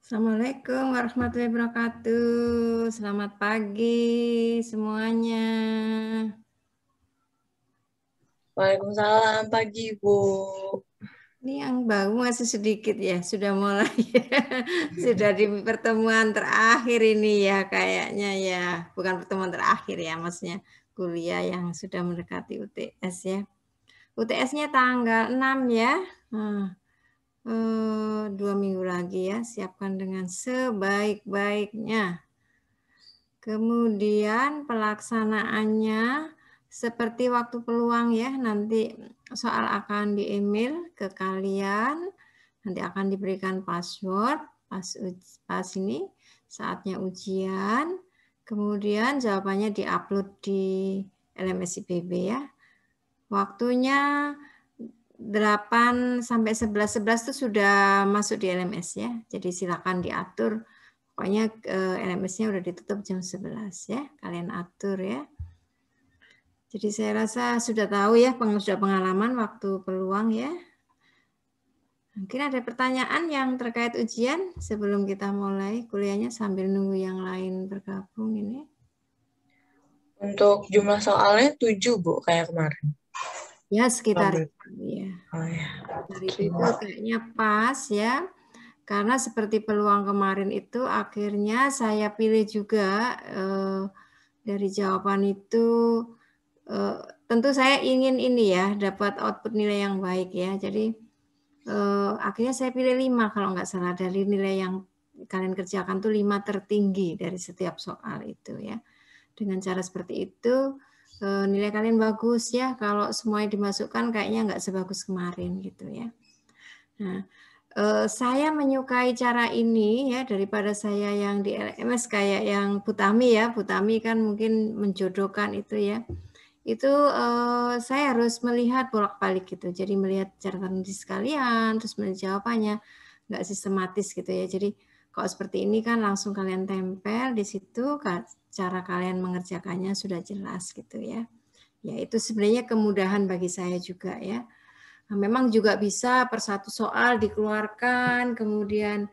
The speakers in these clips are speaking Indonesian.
Assalamualaikum warahmatullahi wabarakatuh. Selamat pagi semuanya. Waalaikumsalam pagi, Bu. Ini yang baru masih sedikit ya, sudah mulai. Sudah di pertemuan terakhir ini ya kayaknya ya. Bukan pertemuan terakhir ya, maksudnya kuliah yang sudah mendekati UTS ya. UTS-nya tanggal 6 ya. Nah, 2 minggu lagi ya, siapkan dengan sebaik-baiknya. Kemudian pelaksanaannya seperti waktu peluang ya, nanti soal akan di-email ke kalian, nanti akan diberikan password pas ini saatnya ujian, kemudian jawabannya di-upload di LMS IPB ya. Waktunya 8 sampai 11 itu sudah masuk di LMS ya. Jadi silakan diatur. Pokoknya LMS-nya udah ditutup jam 11 ya. Kalian atur ya. Jadi saya rasa sudah tahu ya, sudah pengalaman waktu peluang ya. Mungkin ada pertanyaan yang terkait ujian sebelum kita mulai kuliahnya sambil nunggu yang lain bergabung ini. Untuk jumlah soalnya 7, Bu, kayak kemarin. Ya sekitar Kabel. itu ya. Oh ya. Dari itu kayaknya pas ya. Karena seperti peluang kemarin itu akhirnya saya pilih juga dari jawaban itu tentu saya ingin ini ya dapat output nilai yang baik ya. Jadi akhirnya saya pilih 5 kalau nggak salah dari nilai yang kalian kerjakan tuh 5 tertinggi dari setiap soal itu ya. Dengan cara seperti itu nilai kalian bagus ya. Kalau semuanya dimasukkan kayaknya nggak sebagus kemarin gitu ya. Nah, saya menyukai cara ini ya daripada saya yang di LMS kayak yang Butami ya. Butami kan mungkin menjodohkan itu ya. Itu saya harus melihat bolak-balik gitu. Jadi melihat catatan di sekalian, terus melihat jawabannya, nggak sistematis gitu ya. Jadi kalau seperti ini kan langsung kalian tempel di situ, cara kalian mengerjakannya sudah jelas gitu ya. Ya itu sebenarnya kemudahan bagi saya juga ya. Nah, memang juga bisa per satu soal dikeluarkan, kemudian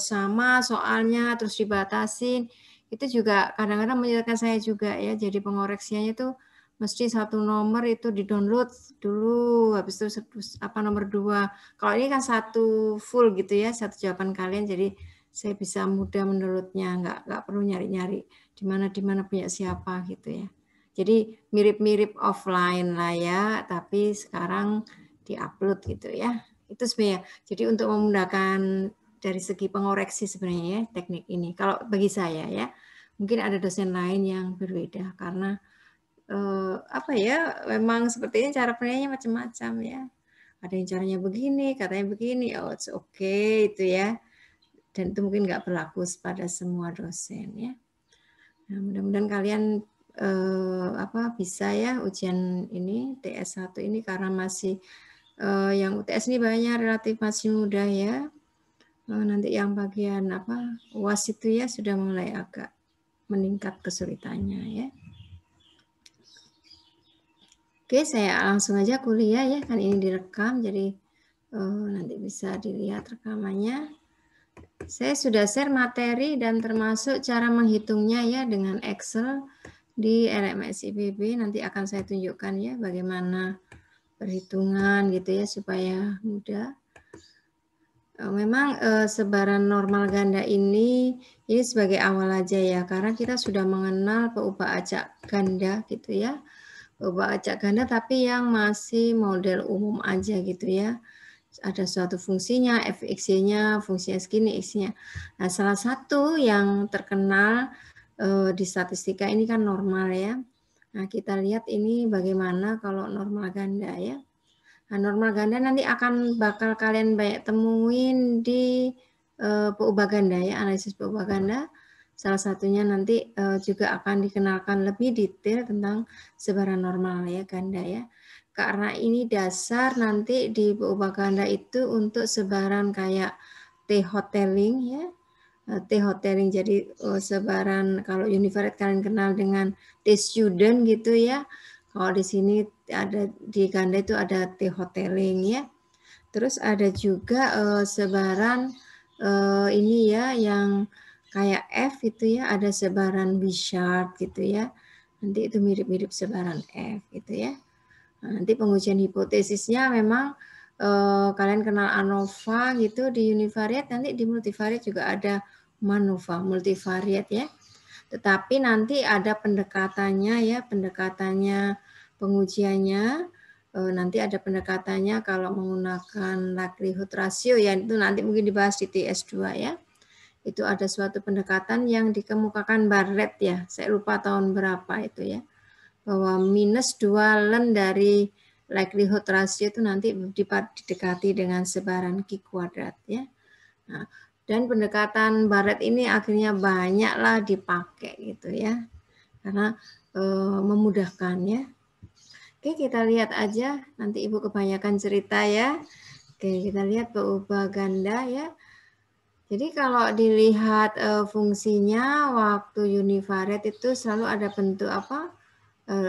sama soalnya terus dibatasin. Itu juga kadang-kadang menyulitkan saya juga ya. Jadi pengoreksiannya itu mesti satu nomor itu di-download dulu, habis itu apa nomor 2. Kalau ini kan satu full gitu ya, satu jawaban kalian. Jadi saya bisa mudah mendownloadnya, nggak perlu nyari-nyari di mana punya siapa gitu ya. Jadi mirip-mirip offline lah ya, tapi sekarang diupload gitu ya. Itu sebenarnya. Jadi untuk memudahkan dari segi pengoreksi sebenarnya ya, teknik ini. Kalau bagi saya ya, mungkin ada dosen lain yang berbeda karena apa ya, memang seperti ini cara penilaiannya macam-macam ya. Ada yang caranya begini, katanya begini, oh it's okay itu ya. Dan itu mungkin nggak berlaku pada semua dosen ya. Nah, mudah-mudahan kalian bisa ya ujian ini TS1 ini karena masih yang UTS ini banyak relatif masih mudah ya. Nanti yang bagian UAS itu ya sudah mulai agak meningkat kesulitannya ya. Oke, saya langsung aja kuliah ya, kan ini direkam jadi nanti bisa dilihat rekamannya. Saya sudah share materi dan termasuk cara menghitungnya ya dengan Excel di LMS IPB. Nanti akan saya tunjukkan ya bagaimana perhitungan gitu ya supaya mudah. Memang sebaran normal ganda ini sebagai awal aja ya, karena kita sudah mengenal peubah acak ganda gitu ya, peubah acak ganda tapi yang masih model umum aja gitu ya. Ada suatu fungsinya, fx-nya, fungsinya segini, x-nya. Nah, salah satu yang terkenal di statistika ini kan normal ya. Nah, kita lihat ini bagaimana kalau normal ganda ya. Nah, normal ganda nanti akan bakal kalian banyak temuin di peubah ganda ya, analisis peubah ganda. Salah satunya nanti juga akan dikenalkan lebih detail tentang sebaran normal ya ganda ya. Karena ini dasar nanti di peubah ganda itu untuk sebaran kayak T-hoteling ya. T-hoteling jadi sebaran kalau univariate kalian kenal dengan T-student gitu ya. Kalau di sini ada di ganda itu ada T-hoteling ya. Terus ada juga sebaran ini ya yang kayak F itu ya, ada sebaran Wishart gitu ya. Nanti itu mirip-mirip sebaran F gitu ya. Nah, nanti pengujian hipotesisnya memang kalian kenal ANOVA gitu di univariate, nanti di multivariate juga ada MANOVA multivariate ya. Tetapi nanti ada pendekatannya ya, pendekatannya pengujiannya nanti ada pendekatannya kalau menggunakan likelihood ratio ya, itu nanti mungkin dibahas di TS2 ya. Itu ada suatu pendekatan yang dikemukakan Barrett ya, saya lupa tahun berapa itu ya, bahwa minus 2 len dari likelihood ratio itu nanti didekati dengan sebaran Q kuadrat ya. Nah, dan pendekatan Barrett ini akhirnya banyaklah dipakai gitu ya, karena memudahkan ya. Oke, kita lihat aja, nanti Ibu kebanyakan cerita ya. Oke, kita lihat PU ganda ya. Jadi kalau dilihat fungsinya waktu univariate itu selalu ada bentuk apa?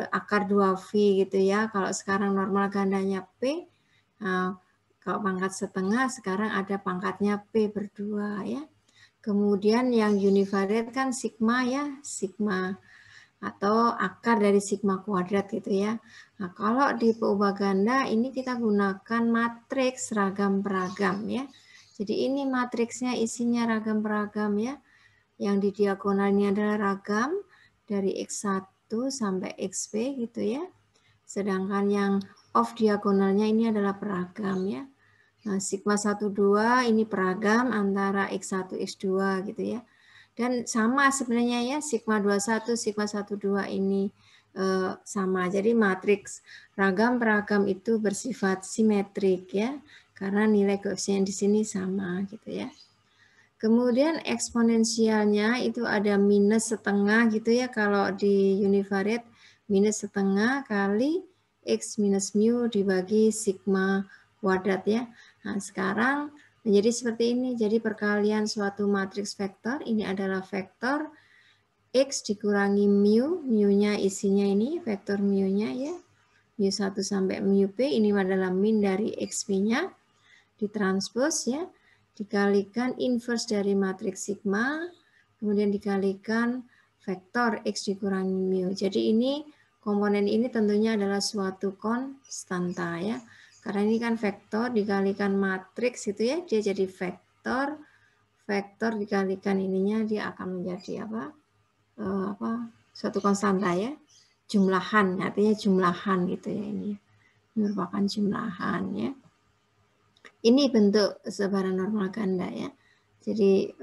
Akar 2V gitu ya. Kalau sekarang normal gandanya P, nah, kalau pangkat setengah sekarang ada pangkatnya P berdua ya. Kemudian yang univariate kan sigma ya, sigma atau akar dari sigma kuadrat gitu ya. Nah, kalau di PU ganda ini kita gunakan matriks ragam peragam ya. Jadi ini matriksnya isinya ragam peragam ya. Yang di diagonal ini adalah ragam dari X1 sampai XP gitu ya. Sedangkan yang off diagonalnya ini adalah peragam ya. Nah, sigma 12 ini peragam antara X1, X2 gitu ya. Dan sama sebenarnya ya, sigma 21, sigma 12 ini sama. Jadi matriks ragam peragam itu bersifat simetrik ya, karena nilai koefisien di sini sama gitu ya. Kemudian eksponensialnya itu ada minus setengah gitu ya, kalau di univariate minus setengah kali X minus mu dibagi sigma kuadrat ya. Nah, sekarang menjadi seperti ini. Jadi perkalian suatu matriks vektor, ini adalah vektor X dikurangi mu, mu-nya isinya ini, vektor mu-nya ya. Mu 1 sampai mu P, ini adalah min dari XP-nya, ditranspos ya, dikalikan inverse dari matriks sigma, kemudian dikalikan vektor X dikurangi mu. Jadi ini, komponen ini tentunya adalah suatu konstanta ya. Karena ini kan vektor dikalikan matriks itu ya, dia jadi vektor. Vektor dikalikan ininya dia akan menjadi apa? Suatu konstanta ya. Jumlahan, artinya jumlahan gitu ya ini. Merupakan jumlahan ya. Ini bentuk sebaran normal ganda ya. Jadi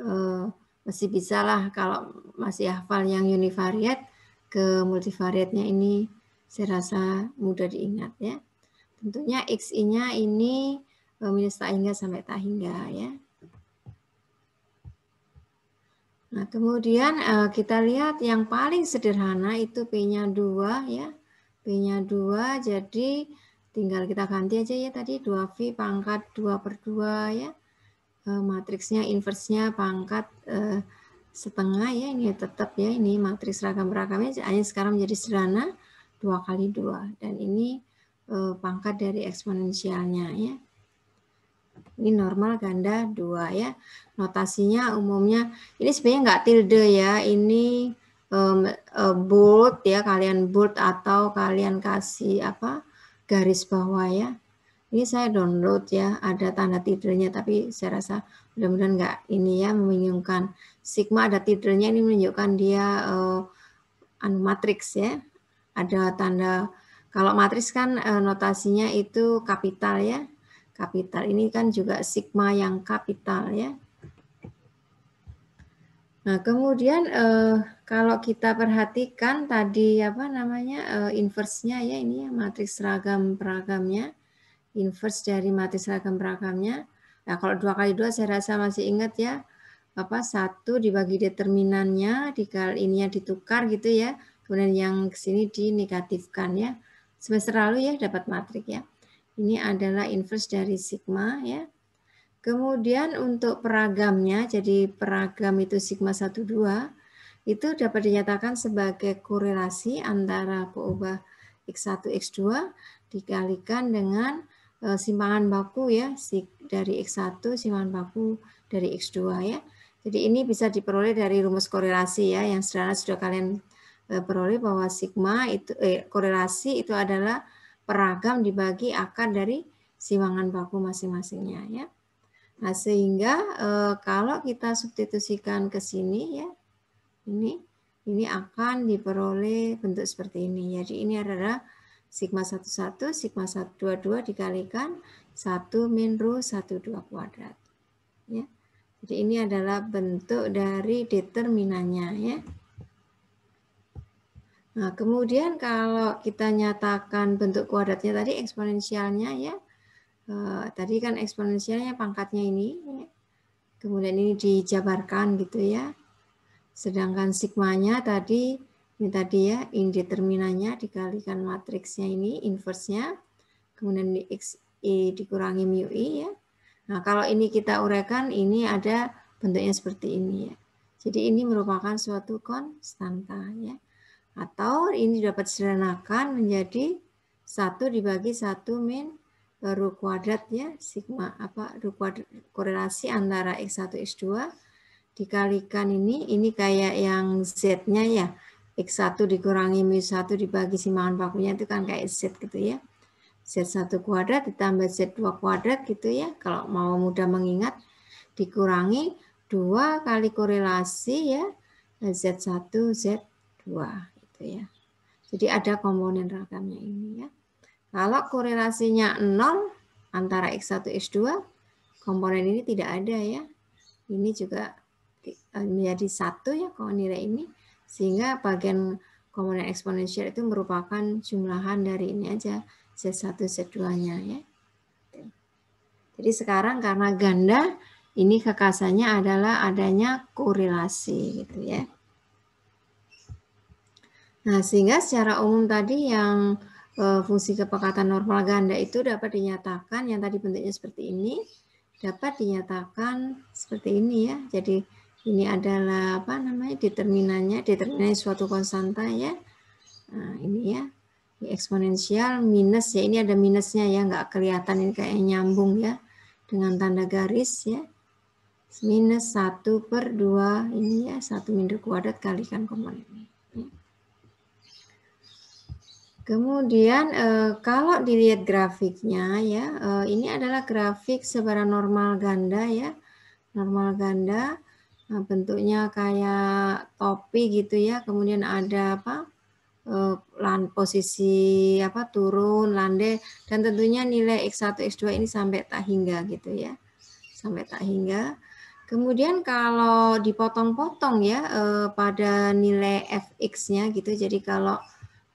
masih bisa lah kalau masih hafal yang univariate ke multivariate-nya ini saya rasa mudah diingat ya. Tentunya XI-nya ini minus tak hingga sampai tak hingga ya. Nah, kemudian kita lihat yang paling sederhana itu P-nya 2 ya. P-nya 2 jadi tinggal kita ganti aja ya tadi 2V pangkat 2/2 ya. Matriksnya inversnya pangkat setengah ya, ini tetap ya, ini matriks ragam peragamnya hanya sekarang menjadi sederhana 2 kali 2 dan ini pangkat dari eksponensialnya ya. Ini normal ganda 2 ya. Notasinya umumnya ini sebenarnya nggak tilde ya, ini bold ya, kalian bold atau kalian kasih apa garis bawah ya. Ini saya download ya, ada tanda titelnya, tapi saya rasa mudah-mudahan nggak ini ya membingungkan. Sigma ada titelnya, ini menunjukkan dia matriks ya. Ada tanda, kalau matriks kan notasinya itu kapital ya. Kapital ini kan juga sigma yang kapital ya. Nah, kemudian kalau kita perhatikan tadi apa namanya inverse-nya ya, ini ya matriks ragam peragamnya. Inverse dari matriks ragam peragamnya. Nah, kalau 2 kali 2 saya rasa masih ingat ya. Apa 1 dibagi determinannya, dikali ininya ditukar gitu ya. Kemudian yang ke sini dinegatifkan ya. Semester lalu ya dapat matrik ya. Ini adalah inverse dari sigma ya. Kemudian untuk peragamnya, jadi peragam itu sigma 12 itu dapat dinyatakan sebagai korelasi antara peubah X1 X2 dikalikan dengan simpangan baku ya, dari X1 simpangan baku dari X2 ya. Jadi ini bisa diperoleh dari rumus korelasi ya, yang sederhana sudah kalian peroleh bahwa sigma itu korelasi itu adalah peragam dibagi akar dari simpangan baku masing-masingnya ya. Nah, sehingga kalau kita substitusikan ke sini ya, ini akan diperoleh bentuk seperti ini. Jadi ini adalah sigma 11, sigma 122 dikalikan 1 min rho 12 kuadrat. Ya. Jadi ini adalah bentuk dari determinannya ya. Nah, kemudian kalau kita nyatakan bentuk kuadratnya tadi eksponensialnya ya. Tadi kan eksponensialnya pangkatnya ini ya. Kemudian ini dijabarkan gitu ya. Sedangkan sigmanya tadi ini tadi ya, indeterminannya dikalikan matriksnya ini, inverse-nya, kemudian di XI dikurangi mu I ya. Nah, kalau ini kita uraikan, ini ada bentuknya seperti ini ya. Jadi ini merupakan suatu konstanta ya. Atau ini dapat disederhanakan menjadi 1 dibagi 1 min rho kuadrat ya, sigma rho kuadrat korelasi antara X1 X2 dikalikan ini kayak yang Z-nya ya. X1 dikurangi mu1 dibagi simpangan bakunya itu kan kayak Z gitu ya. Z1 kuadrat ditambah Z2 kuadrat gitu ya. Kalau mau mudah mengingat dikurangi 2 kali korelasi ya. Z1, Z2 gitu ya. Jadi ada komponen ragamnya ini ya. Kalau korelasinya 0 antara X1 X2, komponen ini tidak ada ya. Ini juga menjadi 1 ya kalau nilai ini, sehingga bagian komponen eksponensial itu merupakan jumlahan dari ini aja Z1 Z2-nya ya. Jadi sekarang karena ganda ini kekasannya adalah adanya korelasi gitu ya. Nah, sehingga secara umum tadi yang fungsi kepekatan normal ganda itu dapat dinyatakan yang tadi bentuknya seperti ini, dapat dinyatakan seperti ini ya. Jadi ini adalah determinannya suatu konstanta ya. Nah, ini ya, di eksponensial minus ya, ini ada minusnya ya, nggak kelihatan ini kayak nyambung ya dengan tanda garis ya. Minus 1/2 ini ya, 1 min rho kuadrat kalikan komponen ini. Ya. Kemudian kalau dilihat grafiknya ya, ini adalah grafik sebaran normal ganda ya. Normal ganda. Nah, bentuknya kayak topi gitu ya, kemudian ada posisi turun, landai, dan tentunya nilai X1, X2 ini sampai tak hingga gitu ya, sampai tak hingga. Kemudian kalau dipotong-potong ya pada nilai Fx-nya gitu, jadi kalau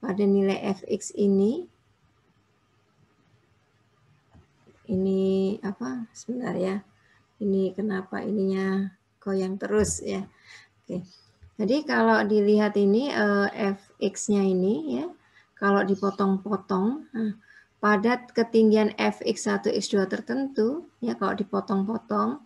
pada nilai Fx ini sebentar ya, ini kenapa ininya goyang terus ya. Oke. Jadi kalau dilihat ini Fx-nya ini ya, kalau dipotong-potong, pada ketinggian Fx1, X2 tertentu ya, kalau dipotong-potong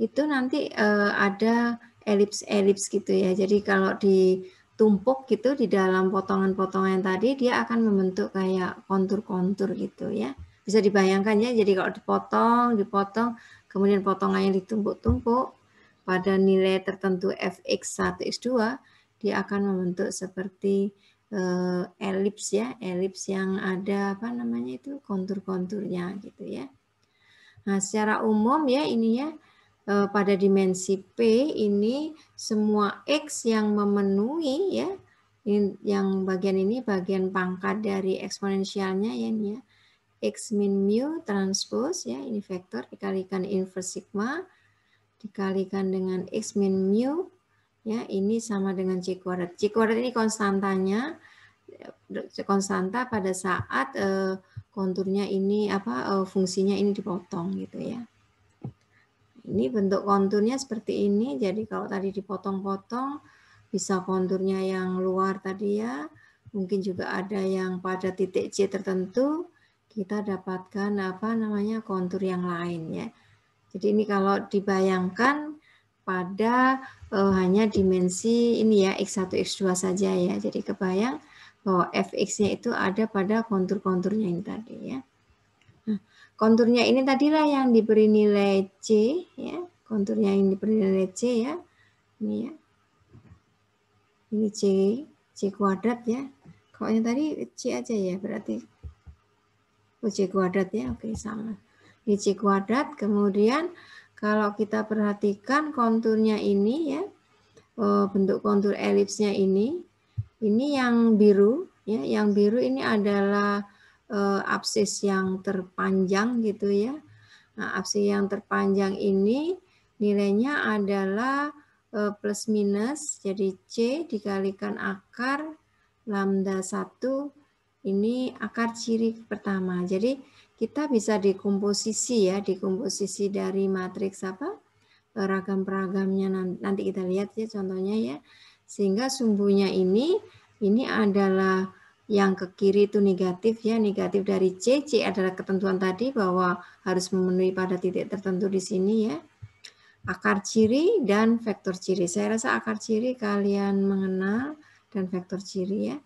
itu nanti ada elips-elips gitu ya. Jadi kalau ditumpuk gitu di dalam potongan-potongan tadi, dia akan membentuk kayak kontur-kontur gitu ya. Bisa dibayangkan ya, jadi kalau dipotong, kemudian potongannya ditumpuk-tumpuk, pada nilai tertentu Fx1, X2, dia akan membentuk seperti elips ya, elips yang ada kontur-konturnya gitu ya. Nah, secara umum ya ini ya, pada dimensi P ini semua X yang memenuhi ya, yang bagian ini bagian pangkat dari eksponensialnya ya ini ya, X min mu transpose ya, ini vektor dikalikan inverse sigma dikalikan dengan X min mu ya, ini sama dengan C kuadrat. C kuadrat ini konstantanya, konstanta pada saat konturnya ini fungsinya ini dipotong gitu ya. Ini bentuk konturnya seperti ini. Jadi kalau tadi dipotong-potong bisa konturnya yang luar tadi ya. Mungkin juga ada yang pada titik C tertentu kita dapatkan kontur yang lain ya. Jadi ini kalau dibayangkan pada hanya dimensi ini ya X1, X2 saja ya. Jadi kebayang bahwa Fx-nya itu ada pada kontur-konturnya ini tadi ya. Nah, konturnya ini tadilah yang diberi nilai C ya, konturnya yang diberi nilai C ya. Ini ya. Ini C kuadrat ya. Kalau yang tadi C aja ya, berarti C kuadrat ya. Oke, sama. Ini C kuadrat, kemudian kalau kita perhatikan konturnya ini ya, bentuk kontur elipsnya ini yang biru ya, yang biru ini adalah absis yang terpanjang gitu ya. Nah, absis yang terpanjang ini nilainya adalah plus minus, jadi C dikalikan akar lambda 1, ini akar ciri pertama. Jadi kita bisa dikomposisi ya, dikomposisi dari matriks apa? Ragam-peragamnya nanti kita lihat ya contohnya ya. Sehingga sumbunya ini adalah yang ke kiri itu negatif ya, negatif dari C. C adalah ketentuan tadi bahwa harus memenuhi pada titik tertentu di sini ya. Akar ciri dan vektor ciri. Saya rasa akar ciri kalian mengenal dan vektor ciri ya.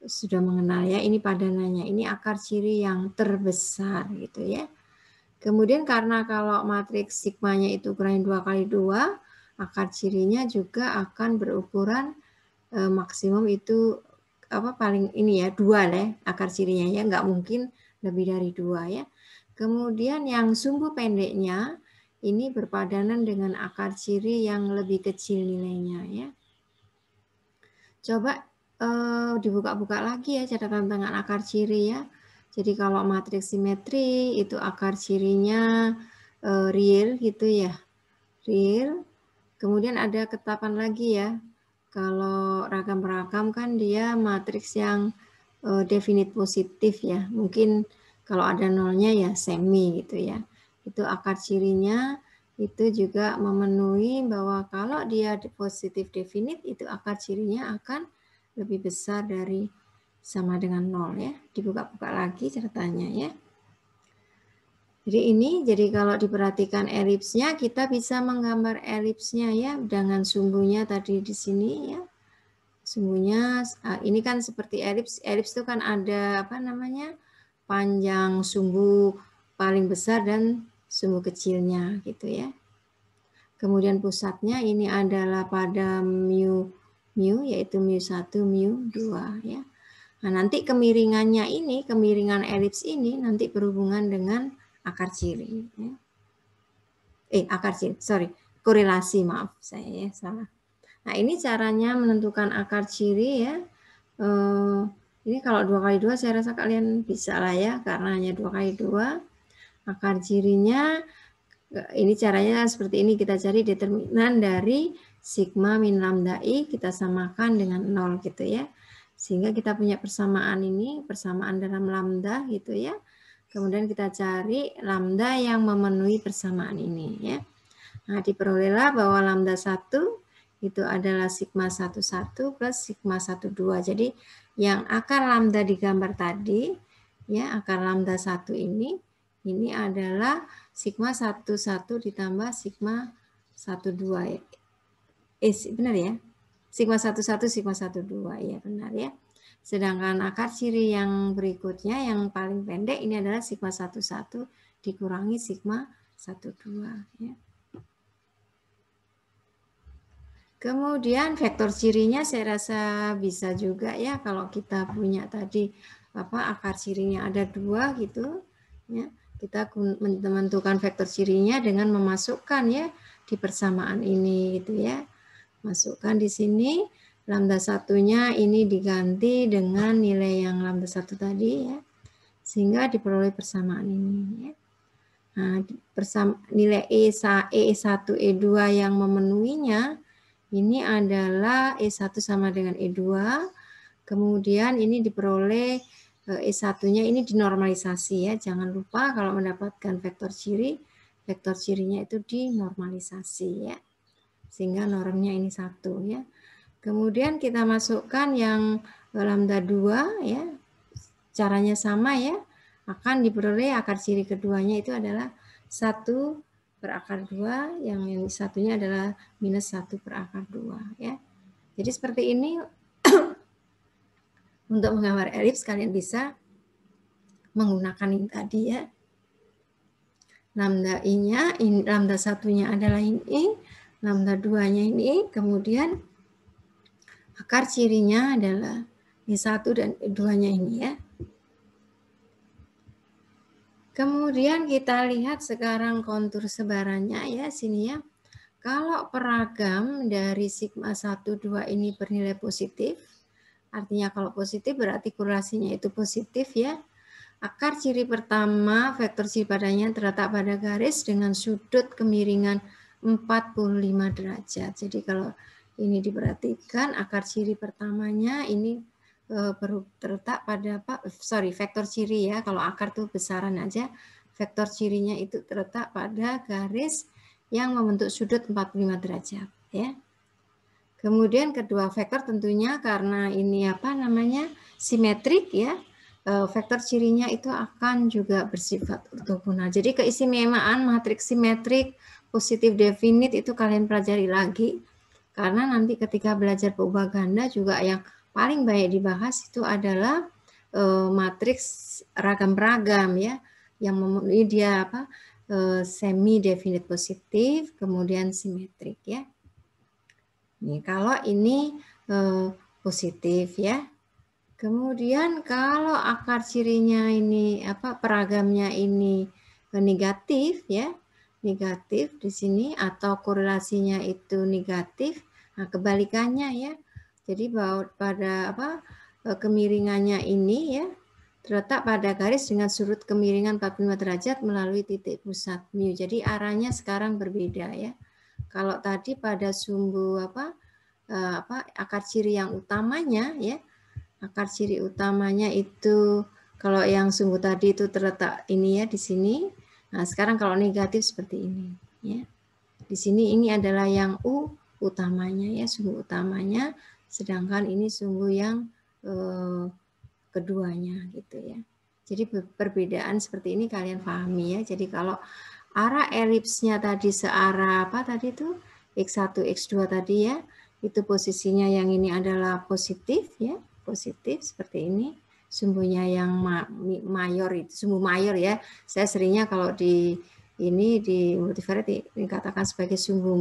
Sudah mengenal ya, ini padanannya. Ini akar ciri yang terbesar gitu ya. Kemudian karena kalau matriks sigmanya itu ukuran 2 kali 2, akar cirinya juga akan berukuran maksimum itu apa paling ini ya 2 ya akar cirinya ya, nggak mungkin lebih dari 2 ya. Kemudian yang sumbu pendeknya ini berpadanan dengan akar ciri yang lebih kecil nilainya ya. Coba dibuka-buka lagi ya catatan tangan akar ciri ya. Jadi kalau matriks simetri itu akar cirinya real gitu ya. Real. Kemudian ada ketetapan lagi ya. Kalau ragam-ragam kan dia matriks yang definite positif ya. Mungkin kalau ada nolnya ya semi gitu ya. Itu akar cirinya itu juga memenuhi bahwa kalau dia positif definite itu akar cirinya akan lebih besar dari sama dengan nol ya. Dibuka-buka lagi catatannya ya. Jadi kalau diperhatikan elipsnya, kita bisa menggambar elipsnya ya dengan sumbunya tadi di sini ya. Sumbunya ini kan seperti elips. Elips itu kan ada apa namanya? Panjang sumbu paling besar dan sumbu kecilnya gitu ya. Kemudian pusatnya ini adalah pada mu yaitu mu1, mu2 ya. Nah, nanti kemiringannya ini, kemiringan elips ini nanti berhubungan dengan akar ciri ya. Akar ciri, sorry, korelasi, maaf saya ya salah. Nah, ini caranya menentukan akar ciri ya. Ini kalau 2 kali 2 saya rasa kalian bisa lah ya, karena hanya 2 kali 2. Akar cirinya ini caranya seperti ini, kita cari determinan dari sigma min lambda I, kita samakan dengan 0 gitu ya. Sehingga kita punya persamaan ini, persamaan dalam lambda gitu ya. Kemudian kita cari lambda yang memenuhi persamaan ini ya. Nah, diperolehlah bahwa lambda 1 itu adalah sigma 11 plus sigma 12. Jadi yang akar lambda digambar tadi ya, akar lambda 1 ini adalah sigma 11 ditambah sigma 12 ya. Benar ya? Sigma 11 sigma 12 ya, benar ya. Sedangkan akar ciri yang berikutnya yang paling pendek ini adalah sigma 11 dikurangi sigma 12 ya. Kemudian vektor cirinya saya rasa bisa juga ya kalau kita punya tadi apa akar cirinya ada 2 gitu ya. Kita menentukan vektor cirinya dengan memasukkan ya di persamaan ini gitu ya. Masukkan di sini lambda satunya ini diganti dengan nilai yang lambda 1 tadi ya. Sehingga diperoleh persamaan ini ya. Nah, nilai E1, E2 yang memenuhinya ini adalah E1 sama dengan E2. Kemudian ini diperoleh E1-nya ini dinormalisasi ya. Jangan lupa kalau mendapatkan vektor ciri, vektor cirinya itu dinormalisasi ya. Sehingga normnya ini 1 ya. Kemudian kita masukkan yang lambda 2 ya. Caranya sama ya. Akan diperoleh akar ciri keduanya itu adalah 1 per akar 2, yang satunya adalah minus 1 per akar 2 ya. Jadi seperti ini untuk menggambar elips kalian bisa menggunakan ini tadi ya. Lambda I-nya, lambda 1-nya adalah ini, lambda 2-nya ini, kemudian akar cirinya adalah I1 dan I2-nya ini ya. Kemudian kita lihat sekarang kontur sebarannya ya, sini ya. Kalau peragam dari sigma 1, 2 ini bernilai positif, artinya kalau positif berarti korelasinya itu positif ya. Akar ciri pertama, vektor ciri padanya terletak pada garis dengan sudut kemiringan 45 derajat. Jadi kalau ini diperhatikan, akar ciri pertamanya ini terletak pada vektor ciri ya. Kalau akar tuh besaran aja, vektor cirinya itu terletak pada garis yang membentuk sudut 45 derajat ya. Kemudian kedua vektor tentunya karena ini simetrik ya. Vektor cirinya itu akan juga bersifat ortogonal. Jadi keistimewaan matriks simetrik positif definit itu kalian pelajari lagi. Karena nanti ketika belajar peubah ganda juga yang paling banyak dibahas itu adalah matriks ragam-ragam ya, yang memenuhi dia semi definit positif, kemudian simetrik ya. Nih, kalau ini positif ya. Kemudian kalau akar cirinya ini peragamnya ini negatif ya. Negatif di sini atau korelasinya itu negatif. Nah, kebalikannya ya. Jadi pada kemiringannya ini ya terletak pada garis dengan sudut kemiringan 45 derajat melalui titik pusat mu. Jadi arahnya sekarang berbeda ya. Kalau tadi pada sumbu akar ciri yang utamanya ya, akar ciri utamanya itu kalau yang sumbu tadi itu terletak ini ya di sini. Nah, sekarang kalau negatif seperti ini ya. Di sini ini adalah yang utamanya ya, sumbu utamanya, sedangkan ini sumbu yang keduanya gitu ya. Jadi perbedaan seperti ini kalian pahami ya. Jadi kalau arah elipsnya tadi searah tadi itu X1, X2 tadi ya, itu posisinya yang ini adalah positif ya, positif seperti ini. Sumbunya yang mayor itu, sumbu mayor ya. Saya seringnya kalau di multivariate dikatakan sebagai sumbu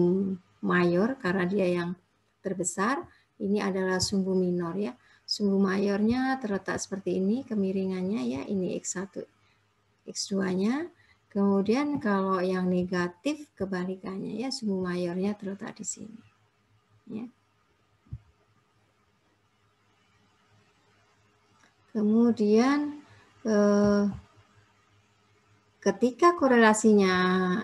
mayor karena dia yang terbesar. Ini adalah sumbu minor ya. Sumbu mayornya terletak seperti ini kemiringannya ya, ini X1, X2-nya. Kemudian kalau yang negatif kebalikannya ya, sumbu mayornya terletak di sini. Ya. Kemudian ketika korelasinya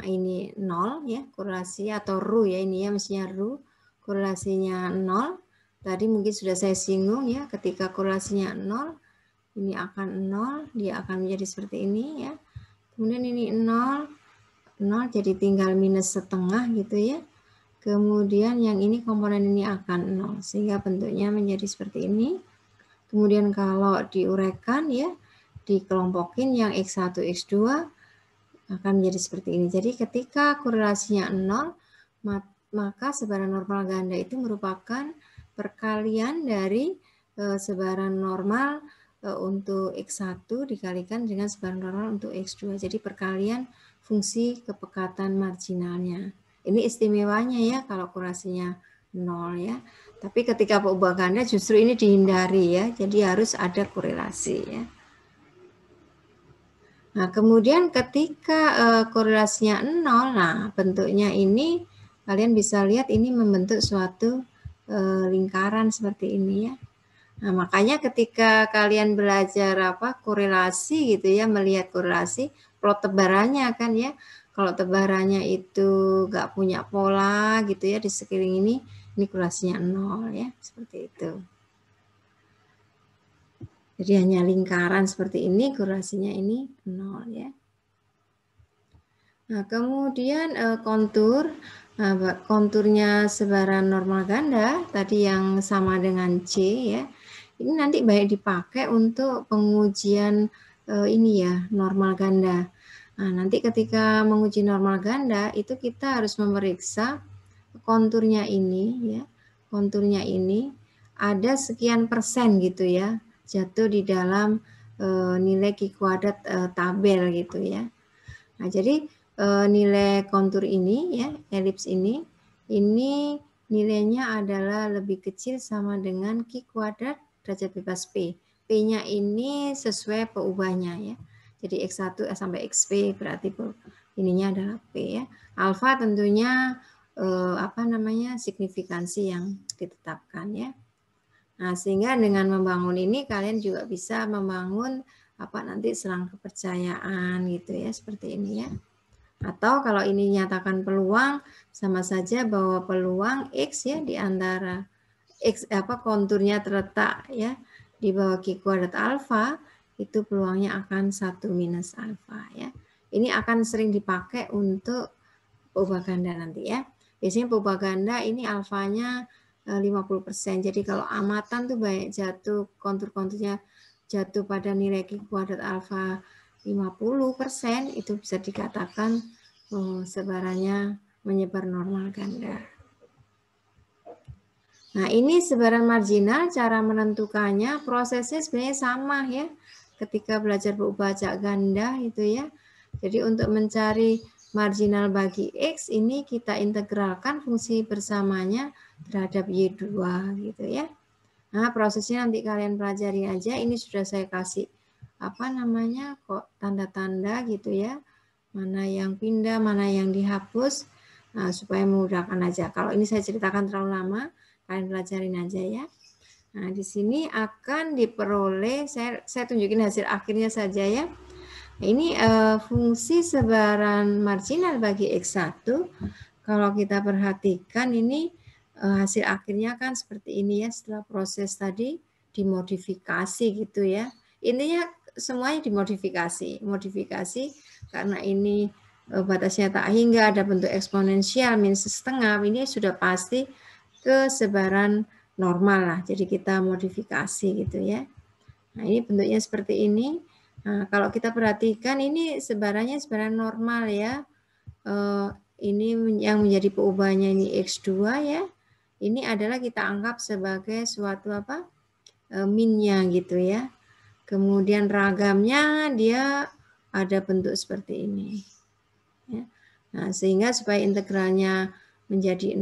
ini 0 ya, korelasi atau ru ya, ini ya mestinya ru, korelasinya 0. Tadi mungkin sudah saya singgung ya, ketika korelasinya 0, ini akan 0, dia akan menjadi seperti ini ya. Kemudian ini 0 jadi tinggal minus setengah gitu ya. Kemudian yang ini komponen ini akan 0 sehingga bentuknya menjadi seperti ini. Kemudian kalau diuraikan ya, dikelompokin yang X1, X2 akan menjadi seperti ini. Jadi ketika korelasinya 0, maka sebaran normal ganda itu merupakan perkalian dari sebaran normal untuk X1 dikalikan dengan sebaran normal untuk X2. Jadi perkalian fungsi kepekatan marginalnya. Ini istimewanya ya kalau korelasinya 0 ya. Tapi ketika peubah ganda justru ini dihindari ya. Jadi harus ada korelasi ya. Nah, kemudian ketika korelasinya 0, nah bentuknya ini kalian bisa lihat ini membentuk suatu lingkaran seperti ini ya. Nah, makanya ketika kalian belajar korelasi gitu ya, melihat korelasi, plot tebarannya kan ya. Kalau tebarannya itu nggak punya pola gitu ya di sekeliling ini korelasinya 0 ya, seperti itu. Jadi hanya lingkaran seperti ini, korelasinya ini 0 ya. Nah, kemudian kontur. Nah, konturnya sebaran normal ganda tadi yang sama dengan C ya. Ini nanti banyak dipakai untuk pengujian ini ya, normal ganda. Nah, nanti ketika menguji normal ganda itu kita harus memeriksa konturnya ini ya. Konturnya ini ada sekian persen gitu ya, jatuh di dalam nilai Q kuadrat tabel gitu ya. Nah, jadi nilai kontur ini ya, elips ini nilainya adalah lebih kecil sama dengan Q kuadrat derajat bebas P. P-nya ini sesuai peubahnya ya. Jadi X1 sampai XP berarti ininya adalah P ya. Alfa tentunya signifikansi yang ditetapkan ya. Nah, sehingga dengan membangun ini kalian juga bisa membangun nanti selang kepercayaan gitu ya, seperti ini ya. Atau kalau ini nyatakan peluang, sama saja bahwa peluang X ya di antara X konturnya terletak ya di bawah Q kuadrat alfa, itu peluangnya akan 1 minus alfa ya. Ini akan sering dipakai untuk peubah ganda nanti ya. Biasanya peubah ganda ini alfanya 50%. Jadi kalau amatan tuh banyak jatuh kontur-konturnya jatuh pada nilai Q kuadrat alfa 50%, itu bisa dikatakan sebarannya menyebar normal ganda. Nah, ini sebaran marginal, cara menentukannya prosesnya sebenarnya sama ya. Ketika belajar peubah acak ganda itu ya. Jadi untuk mencari marginal bagi X ini kita integralkan fungsi bersamanya terhadap Y2 gitu ya. Nah, prosesnya nanti kalian pelajari aja. Ini sudah saya kasih tanda-tanda gitu ya. Mana yang pindah, mana yang dihapus. Nah, supaya memudahkan aja. Kalau ini saya ceritakan terlalu lama, kalian pelajarin aja ya. Nah, di sini akan diperoleh, saya tunjukin hasil akhirnya saja ya. Ini fungsi sebaran marginal bagi X1. Kalau kita perhatikan ini hasil akhirnya kan seperti ini ya, setelah proses tadi dimodifikasi gitu ya. Intinya semuanya dimodifikasi. Modifikasi karena ini batasnya tak hingga, ada bentuk eksponensial minus setengah, ini sudah pasti ke sebaran normal lah. Jadi kita modifikasi gitu ya. Nah, ini bentuknya seperti ini. Nah, kalau kita perhatikan ini sebarannya sebaran normal ya. Ini yang menjadi peubahnya ini X2 ya. Ini adalah kita anggap sebagai suatu minnya gitu ya. Kemudian ragamnya dia ada bentuk seperti ini. Ya. Nah, sehingga supaya integralnya menjadi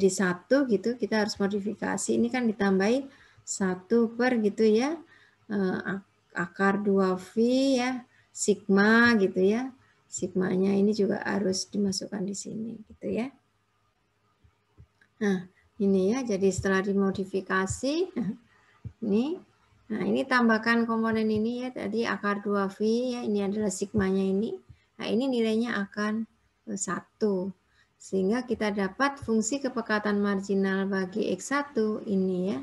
1 gitu, kita harus modifikasi. Ini kan ditambahi 1 per gitu ya, akar 2V ya, sigma gitu ya. Sigmanya ini juga harus dimasukkan di sini gitu ya. Nah, ini ya, jadi setelah dimodifikasi, ini, nah ini tambahkan komponen ini ya, tadi akar 2V ya, ini adalah sigmanya ini. Nah, ini nilainya akan 1. Sehingga kita dapat fungsi kepekatan marginal bagi X1 ini ya.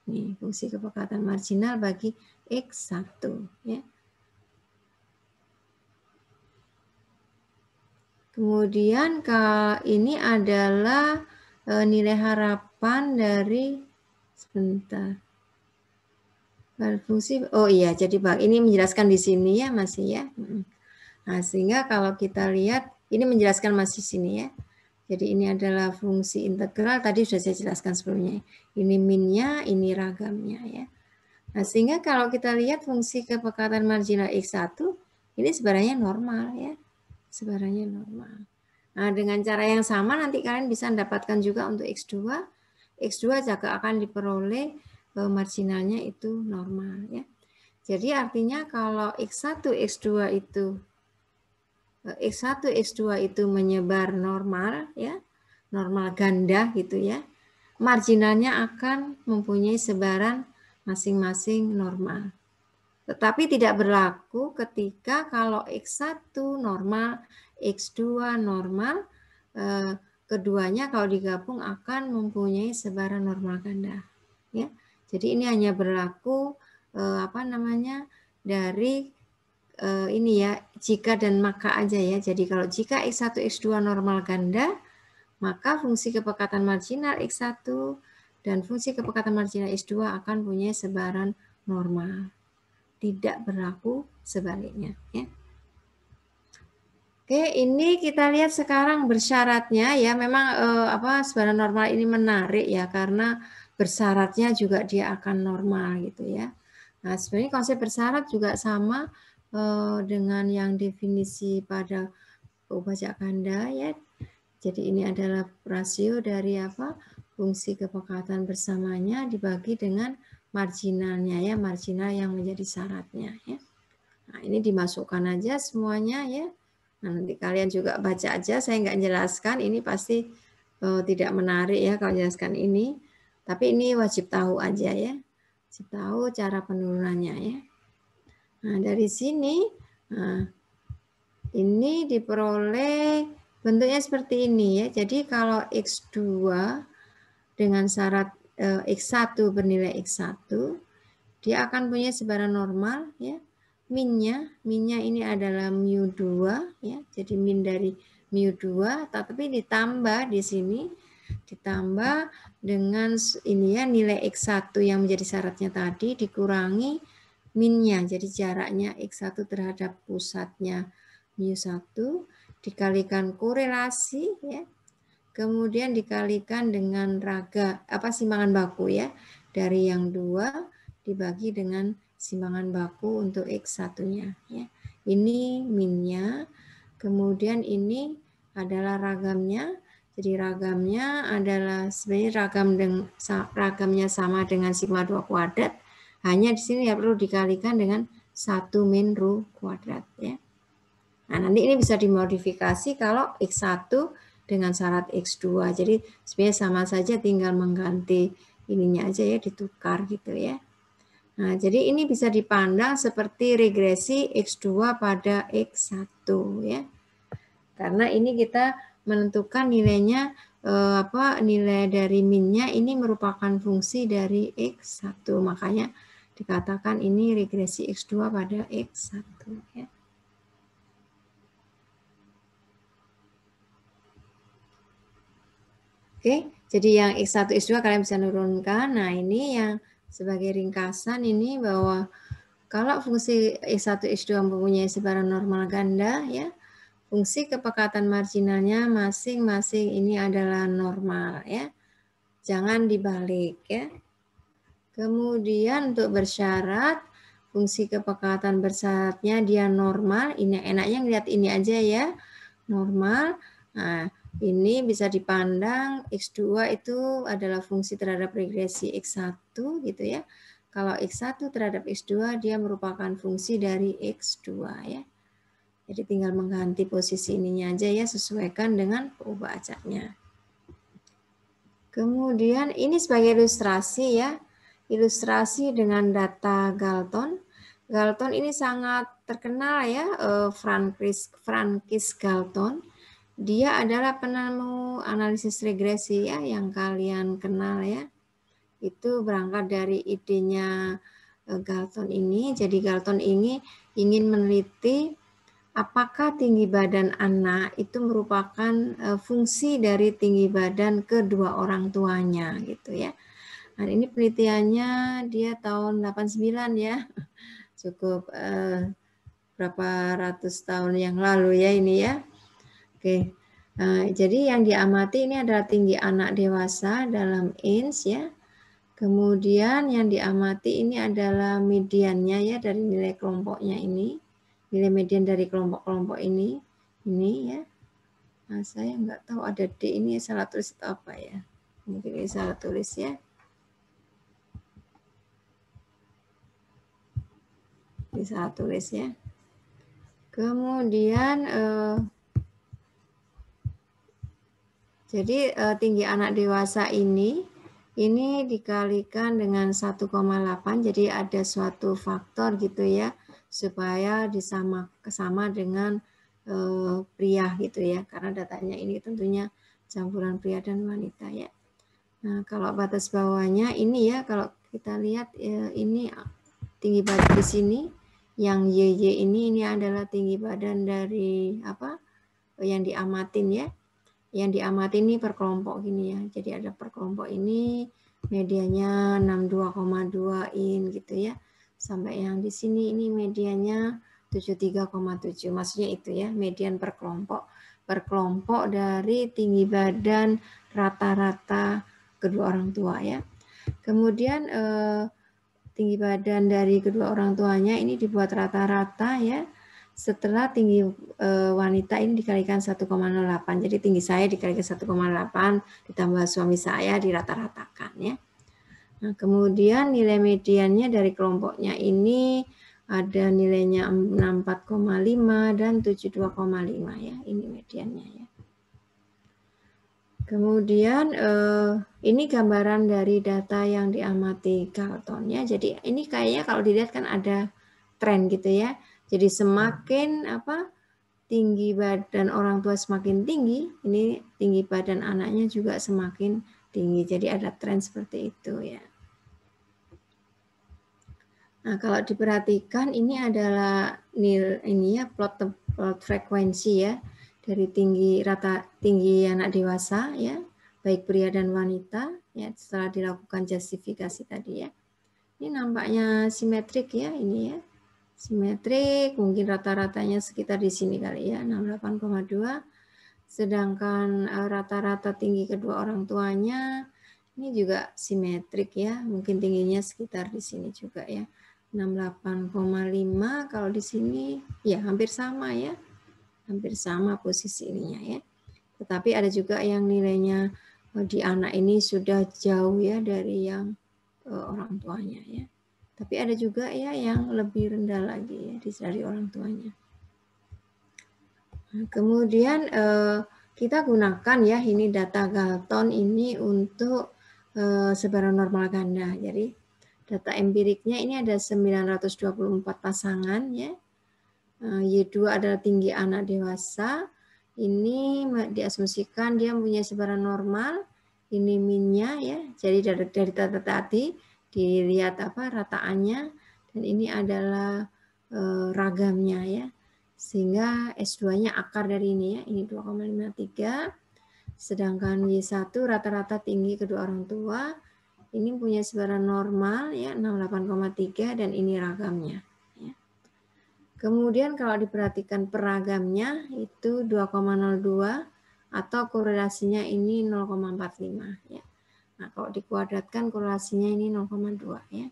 Ini fungsi kepekatan marginal bagi X1 ya. Kemudian ini adalah nilai harapan dari sebentar. Fungsi jadi ini menjelaskan di sini ya masih ya. Nah, sehingga kalau kita lihat ini menjelaskan masih sini ya. Jadi ini adalah fungsi integral, tadi sudah saya jelaskan sebelumnya. Ini minnya, ini ragamnya ya. Nah, sehingga kalau kita lihat fungsi kepekatan marginal X1 ini sebenarnya normal ya. Sebenarnya normal. Nah, dengan cara yang sama nanti kalian bisa mendapatkan juga untuk X2. X2 juga akan diperoleh marginalnya itu normal ya. Jadi artinya kalau X1, X2 itu X1, X2 itu menyebar normal ya, normal ganda gitu ya. Marginalnya akan mempunyai sebaran masing-masing normal. Tetapi tidak berlaku ketika kalau X1 normal, X2 normal, keduanya kalau digabung akan mempunyai sebaran normal ganda. Ya, jadi ini hanya berlaku dari ini ya, jika dan maka aja ya. Jadi kalau jika X1, X2 normal ganda, maka fungsi kepekatan marginal X1 dan fungsi kepekatan marginal X2 akan punya sebaran normal. Tidak berlaku sebaliknya ya. Oke, ini kita lihat sekarang bersyaratnya ya. Memang sebaran normal ini menarik ya, karena bersyaratnya juga dia akan normal gitu ya. Nah, sebenarnya konsep bersyarat juga sama dengan yang definisi pada pembajak ganda ya. Jadi ini adalah rasio dari apa? Fungsi kepekatan bersamanya dibagi dengan marginalnya ya, marginal yang menjadi syaratnya ya. Nah, ini dimasukkan aja semuanya ya. Nah, nanti kalian juga baca aja, saya nggak jelaskan, ini pasti tidak menarik ya kalau jelaskan ini. Tapi ini wajib tahu aja ya. Wajib tahu cara penurunannya ya. Nah, dari sini ini diperoleh bentuknya seperti ini ya. Jadi kalau X2 dengan syarat X1 bernilai X1, dia akan punya sebaran normal ya. Minnya ini adalah mu2 ya. Jadi min dari mu2 tapi ditambah di sini ditambah dengan ini ya nilai X1 yang menjadi syaratnya tadi dikurangi minnya. Jadi jaraknya X1 terhadap pusatnya mu1 dikalikan korelasi ya. Kemudian dikalikan dengan simbangan baku ya. Dari yang 2 dibagi dengan simbangan baku untuk X1-nya ya. Ini minnya. Kemudian ini adalah ragamnya. Jadi ragamnya adalah sebenarnya ragamnya sama dengan sigma 2 kuadrat. Hanya di sini ya perlu dikalikan dengan 1 min rho kuadrat ya. Nah, nanti ini bisa dimodifikasi kalau X1 dengan syarat X2. Jadi sebenarnya sama saja, tinggal mengganti ininya aja ya, ditukar gitu ya. Nah, jadi ini bisa dipandang seperti regresi X2 pada X1 ya. Karena ini kita menentukan nilainya nilai dari minnya ini merupakan fungsi dari X1. Makanya dikatakan ini regresi X2 pada X1 ya. Oke, jadi yang X1, X2 kalian bisa nurunkan. Nah, ini yang sebagai ringkasan ini bahwa kalau fungsi X1, X2 mempunyai sebaran normal ganda, ya, fungsi kepekatan marginalnya masing-masing ini adalah normal, ya. Jangan dibalik, ya. Kemudian untuk bersyarat, fungsi kepekatan bersyaratnya dia normal. Ini enaknya lihat ini aja ya, normal. Nah, ini bisa dipandang X2 itu adalah fungsi terhadap regresi X1 gitu ya. Kalau X1 terhadap X2 dia merupakan fungsi dari X2 ya. Jadi tinggal mengganti posisi ininya aja ya, sesuaikan dengan pembacanya. Kemudian ini sebagai ilustrasi ya. Ilustrasi dengan data Galton. Galton ini sangat terkenal ya, Francis Galton. Dia adalah penemu analisis regresi ya yang kalian kenal ya. Itu berangkat dari idenya Galton ini. Jadi Galton ini ingin meneliti apakah tinggi badan anak itu merupakan fungsi dari tinggi badan kedua orang tuanya gitu ya. Nah, ini penelitiannya dia tahun 89 ya. Cukup berapa ratus tahun yang lalu ya ini ya. Oke, jadi yang diamati ini adalah tinggi anak dewasa dalam inch ya. Kemudian yang diamati ini adalah mediannya ya dari nilai kelompoknya ini. Nilai median dari kelompok-kelompok ini ya. Nah, saya nggak tahu ada D ini salah tulis atau apa ya. Mungkin ini salah tulis ya. Ini salah tulis ya. Kemudian jadi tinggi anak dewasa ini dikalikan dengan 1,8, jadi ada suatu faktor gitu ya, supaya sama dengan pria gitu ya, karena datanya ini tentunya campuran pria dan wanita ya. Nah, kalau batas bawahnya ini ya, kalau kita lihat ini tinggi badan di sini, yang YY ini adalah tinggi badan dari apa yang diamatin ya. Yang diamati ini per kelompok gini ya. Jadi ada per kelompok ini medianya 62,2 in gitu ya. Sampai yang di sini ini medianya 73,7. Maksudnya itu ya, median per kelompok. Per kelompok dari tinggi badan rata-rata kedua orang tua ya. Kemudian tinggi badan dari kedua orang tuanya ini dibuat rata-rata ya. Setelah tinggi wanita ini dikalikan 1,08. Jadi tinggi saya dikalikan 1,8 ditambah suami saya dirata-ratakan ya. Nah, kemudian nilai mediannya dari kelompoknya ini ada nilainya 64,5 dan 72,5 ya. Ini mediannya ya. Kemudian ini gambaran dari data yang diamati Galton ya. Jadi ini kayaknya kalau dilihat kan ada tren gitu ya. Jadi semakin tinggi badan orang tua semakin tinggi, ini tinggi badan anaknya juga semakin tinggi. Jadi ada tren seperti itu ya. Nah, kalau diperhatikan ini adalah plot frekuensi ya dari tinggi anak dewasa ya, baik pria dan wanita ya setelah dilakukan justifikasi tadi ya. Ini nampaknya simetrik ya ini ya. Simetrik, mungkin rata-ratanya sekitar di sini kali ya, 68,2. Sedangkan rata-rata tinggi kedua orang tuanya ini juga simetrik ya, mungkin tingginya sekitar di sini juga ya. 68,5 kalau di sini ya hampir sama ya. Hampir sama posisi ininya ya. Tetapi ada juga yang nilainya di anak ini sudah jauh ya dari yang orang tuanya ya. Tapi ada juga ya yang lebih rendah lagi ya dari orang tuanya. Nah, kemudian kita gunakan ya ini data Galton ini untuk sebaran normal ganda. Jadi data empiriknya ini ada 924 pasangan ya. Y2 adalah tinggi anak dewasa. Ini diasumsikan dia mempunyai sebaran normal. Ini minnya ya. Jadi dari data tadi dilihat rataannya, dan ini adalah ragamnya ya. Sehingga S2-nya akar dari ini ya. Ini 2,53. Sedangkan Y1 rata-rata tinggi kedua orang tua. Ini punya sebaran normal ya 68,3 dan ini ragamnya. Kemudian kalau diperhatikan peragamnya itu 2,02 atau korelasinya ini 0,45 ya. Nah, kalau dikuadratkan korelasinya ini 0,2 ya.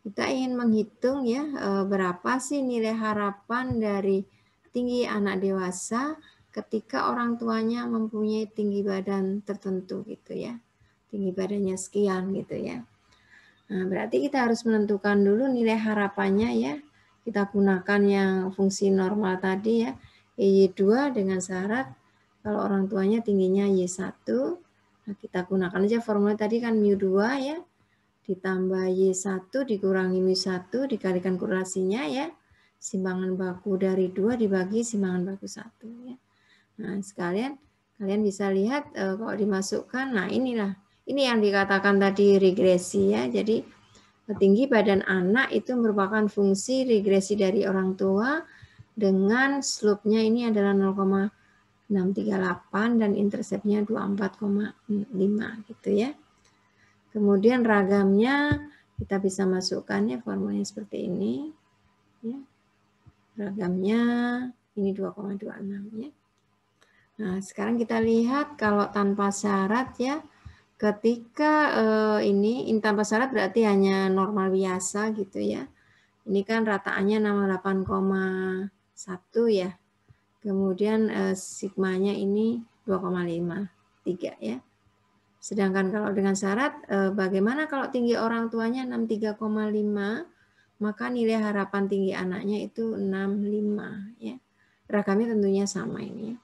Kita ingin menghitung ya berapa sih nilai harapan dari tinggi anak dewasa ketika orang tuanya mempunyai tinggi badan tertentu gitu ya. Tinggi badannya sekian gitu ya. Nah, berarti kita harus menentukan dulu nilai harapannya ya. Kita gunakan yang fungsi normal tadi ya, Y2 dengan syarat kalau orang tuanya tingginya Y1. Nah, kita gunakan aja formula tadi kan mu2 ya, ditambah Y1 dikurangi mu1 dikalikan korelasinya ya, simbangan baku dari 2 dibagi simbangan baku 1 ya. Nah, sekalian kalian bisa lihat kalau dimasukkan, nah inilah, ini yang dikatakan tadi regresi ya. Jadi tinggi badan anak itu merupakan fungsi regresi dari orang tua dengan slope-nya ini adalah 0,638 dan intercept-nya 24,5 gitu ya. Kemudian ragamnya kita bisa masukkannya formulanya seperti ini ya. Ragamnya ini 2,26 ya. Nah, sekarang kita lihat kalau tanpa syarat ya. Ketika ini tanpa syarat berarti hanya normal biasa gitu ya. Ini kan rataannya 68,1 ya. Kemudian sigmanya ini 2,53 ya. Sedangkan kalau dengan syarat bagaimana kalau tinggi orang tuanya 63,5, maka nilai harapan tinggi anaknya itu 65 ya. Ragamnya tentunya sama ini ya.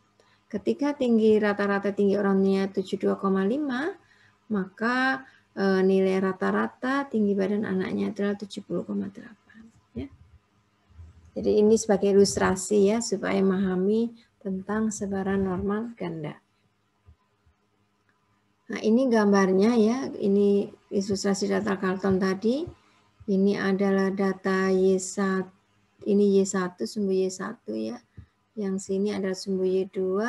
Ketika tinggi rata-rata tinggi orangnya 72,5, maka nilai rata-rata tinggi badan anaknya adalah 70,8 ya. Jadi ini sebagai ilustrasi ya supaya memahami tentang sebaran normal ganda. Nah, ini gambarnya ya, ini ilustrasi data Galton tadi. Ini adalah data Y1, ini Y1 sumbu Y1 ya. Yang sini adalah sumbu Y2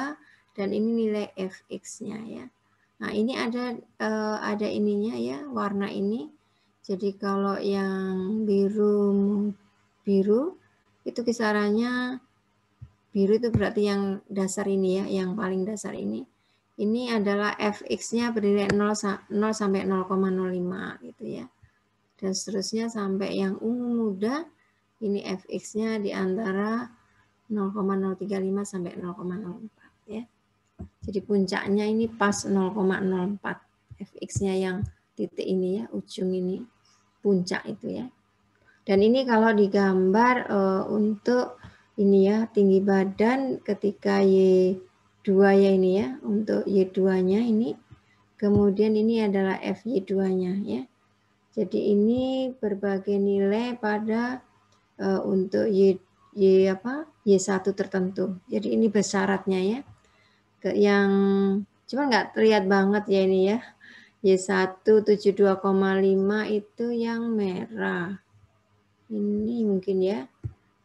dan ini nilai Fx-nya ya. Nah, ini ada ininya ya, warna ini. Jadi kalau yang biru itu kisarannya biru itu berarti yang dasar ini ya, yang paling dasar ini. Ini adalah Fx-nya bernilai 0 sampai 0,05 gitu ya. dan seterusnya sampai yang ungu muda, ini fx-nya di antara 0,035 sampai 0,04 ya. Jadi puncaknya ini pas 0,04 fx-nya yang titik ini ya, ujung ini puncak itu ya. Dan ini kalau digambar untuk ini ya, tinggi badan ketika Y2 ya ini ya, untuk Y2-nya ini. Kemudian ini adalah FY2-nya ya. Jadi ini berbagai nilai pada untuk Y1 tertentu. Jadi ini bersyaratnya ya. Yang cuma nggak terlihat banget ya ini ya. Y1 72,5 itu yang merah. Ini mungkin ya.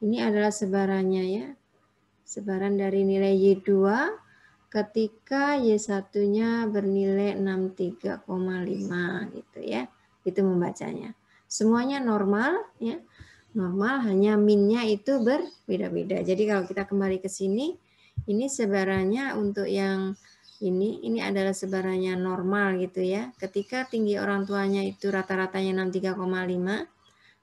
Ini adalah sebarannya ya. Sebaran dari nilai Y2 ketika Y1-nya bernilai 63,5 gitu ya. Itu membacanya. Semuanya normal ya. Normal, hanya min-nya itu berbeda-beda. Jadi kalau kita kembali ke sini, ini sebarannya untuk yang ini adalah sebarannya normal gitu ya. Ketika tinggi orang tuanya itu rata-ratanya 63,5,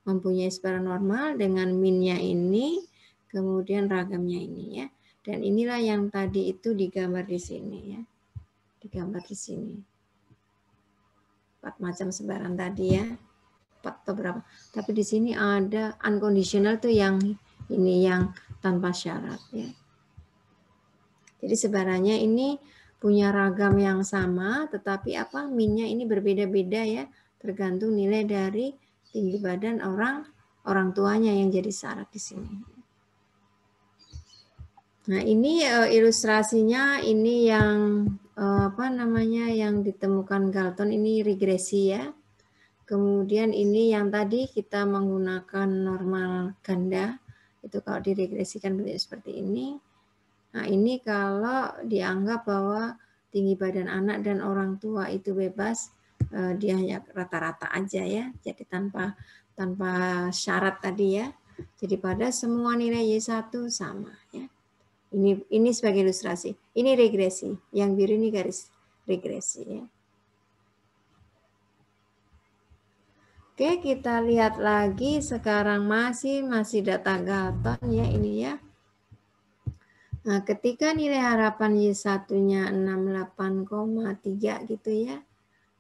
mempunyai sebaran normal dengan min-nya ini, kemudian ragamnya ini ya. Dan inilah yang tadi itu digambar di sini ya. Digambar di sini. 4 macam sebaran tadi ya. 4 atau berapa. Tapi di sini ada unconditional tuh yang ini yang tanpa syarat ya. Jadi sebarannya ini punya ragam yang sama, tetapi apa min-nya ini berbeda-beda ya, tergantung nilai dari tinggi badan orang tuanya yang jadi syarat di sini. Nah ini ilustrasinya ini yang yang ditemukan Galton ini regresi ya. Kemudian ini yang tadi kita menggunakan normal ganda itu kalau diregresikan bentuknya seperti ini. Nah ini kalau dianggap bahwa tinggi badan anak dan orang tua itu bebas, dia hanya rata-rata aja ya, jadi tanpa syarat tadi ya. Jadi pada semua nilai Y1 sama ya. Ini sebagai ilustrasi. Ini regresi. Yang biru ini garis regresi ya. Oke, kita lihat lagi sekarang masih data Galton ya ini ya. Nah, ketika nilai harapan Y1-nya 68,3 gitu ya.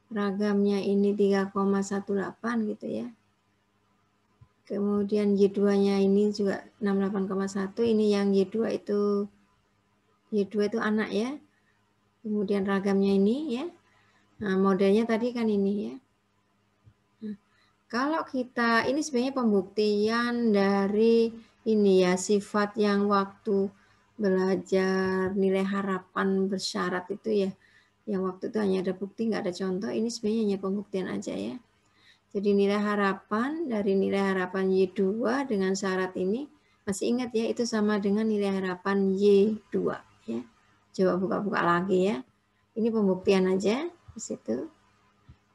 Ragamnya ini 3,18 gitu ya. Kemudian Y2-nya ini juga 68,1. Ini yang Y2 itu anak ya. Kemudian ragamnya ini ya. Nah, modelnya tadi kan ini ya. Nah, kalau kita ini sebenarnya pembuktian dari ini ya, sifat yang waktu belajar nilai harapan bersyarat itu ya. Yang waktu itu hanya ada bukti, nggak ada contoh. Ini sebenarnya hanya pembuktian aja ya. Jadi nilai harapan dari nilai harapan Y2 dengan syarat ini, masih ingat ya, itu sama dengan nilai harapan Y2 ya. Coba buka-buka lagi ya. Ini pembuktian aja di situ.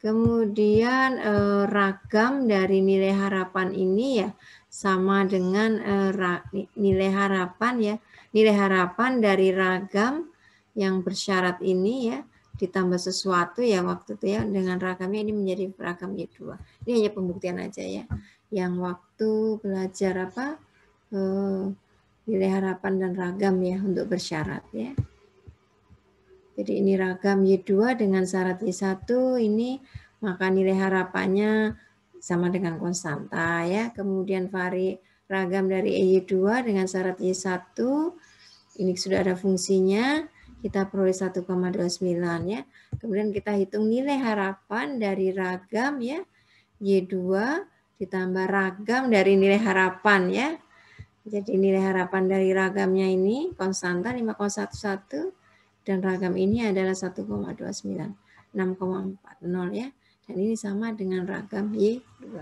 Kemudian ragam dari nilai harapan ini ya sama dengan nilai harapan ya. Nilai harapan dari ragam yang bersyarat ini ya ditambah sesuatu ya waktu itu ya dengan ragamnya ini menjadi ragam Y2. Ini hanya pembuktian aja ya. Yang waktu belajar nilai harapan dan ragam ya untuk bersyarat ya. Jadi ini ragam Y2 dengan syarat Y1 ini maka nilai harapannya sama dengan konstanta ya. Kemudian ragam dari Y2 dengan syarat Y1 ini sudah ada fungsinya. Kita peroleh 1,29 ya. Kemudian kita hitung nilai harapan dari ragam ya. Y2 ditambah ragam dari nilai harapan ya. Jadi nilai harapan dari ragamnya ini konstanta 5,11 dan ragam ini adalah 1,29. 6,40 ya. Dan ini sama dengan ragam Y2.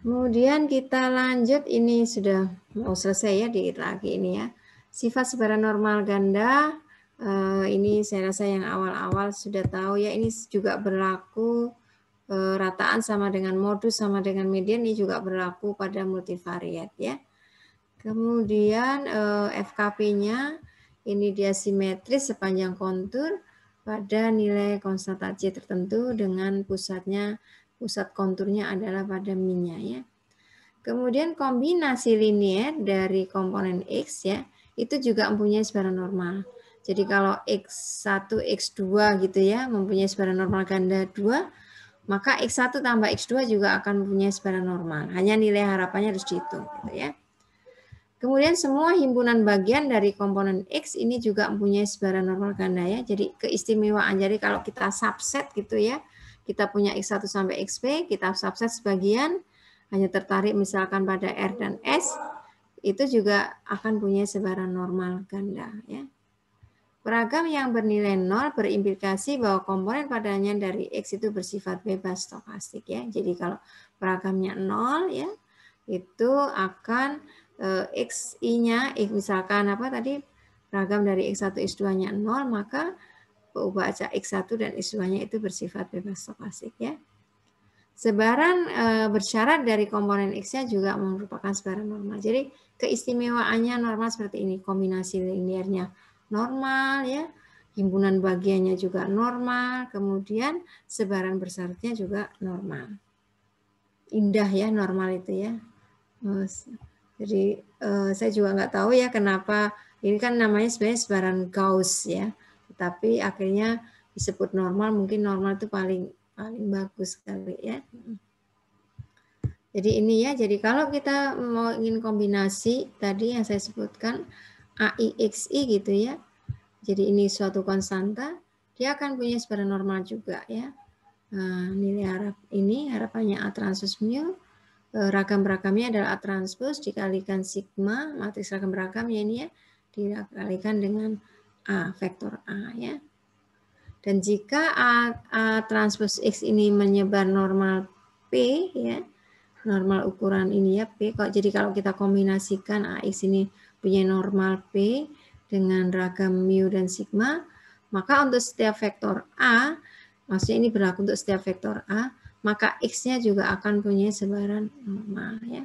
Kemudian kita lanjut, ini sudah mau selesai ya, dikit lagi ini ya. Sifat sebaran normal ganda, ini saya rasa yang awal-awal sudah tahu ya, ini juga berlaku rataan sama dengan modus sama dengan median, ini juga berlaku pada multivariat ya. Kemudian FKP-nya, ini dia simetris sepanjang kontur, pada nilai konstan C tertentu dengan pusat konturnya adalah pada min-nya ya. Kemudian kombinasi linier dari komponen X ya, itu juga mempunyai sebaran normal. Jadi kalau X1, X2 gitu ya, mempunyai sebaran normal ganda 2, maka X1 tambah X2 juga akan mempunyai sebaran normal. Hanya nilai harapannya harus dihitung gitu ya. Kemudian semua himpunan bagian dari komponen X ini juga mempunyai sebaran normal ganda ya. Jadi keistimewaan, jadi kalau kita subset gitu ya, kita punya X1 sampai XP, kita subset sebagian, hanya tertarik misalkan pada R dan S, itu juga akan punya sebaran normal ganda ya. Peragam yang bernilai 0 berimplikasi bahwa komponen padanya dari X itu bersifat bebas stokastik ya. Jadi kalau peragamnya 0 ya, itu akan XI-nya, misalkan apa tadi, peragam dari X1, X2-nya 0, maka perubahan X1 dan X2-nya itu bersifat bebas stokastik ya. Sebaran bersyarat dari komponen X-nya juga merupakan sebaran normal. Jadi keistimewaannya normal seperti ini, kombinasi linearnya normal ya, himpunan bagiannya juga normal, kemudian sebaran bersyaratnya juga normal. Indah ya normal itu ya. Jadi saya juga nggak tahu ya kenapa ini kan namanya sebenarnya sebaran Gauss ya, tapi akhirnya disebut normal, mungkin normal itu paling bagus sekali ya. Jadi ini ya, jadi kalau kita mau ingin kombinasi tadi yang saya sebutkan AIXI gitu ya, jadi ini suatu konstanta, dia akan punya sebaran normal juga ya. Nah, nilai harapannya A transpose mu, ragam beragamnya adalah A transpose dikalikan sigma, matriks ragam beragamnya ini ya, dikalikan dengan A, vektor A ya. Dan jika A transpose X ini menyebar normal P ya, normal ukuran ini ya P. Jadi kalau kita kombinasikan AX ini punya normal P dengan ragam mu dan sigma, maka untuk setiap vektor A, maksudnya ini berlaku untuk setiap vektor A, maka X-nya juga akan punya sebaran normal ya.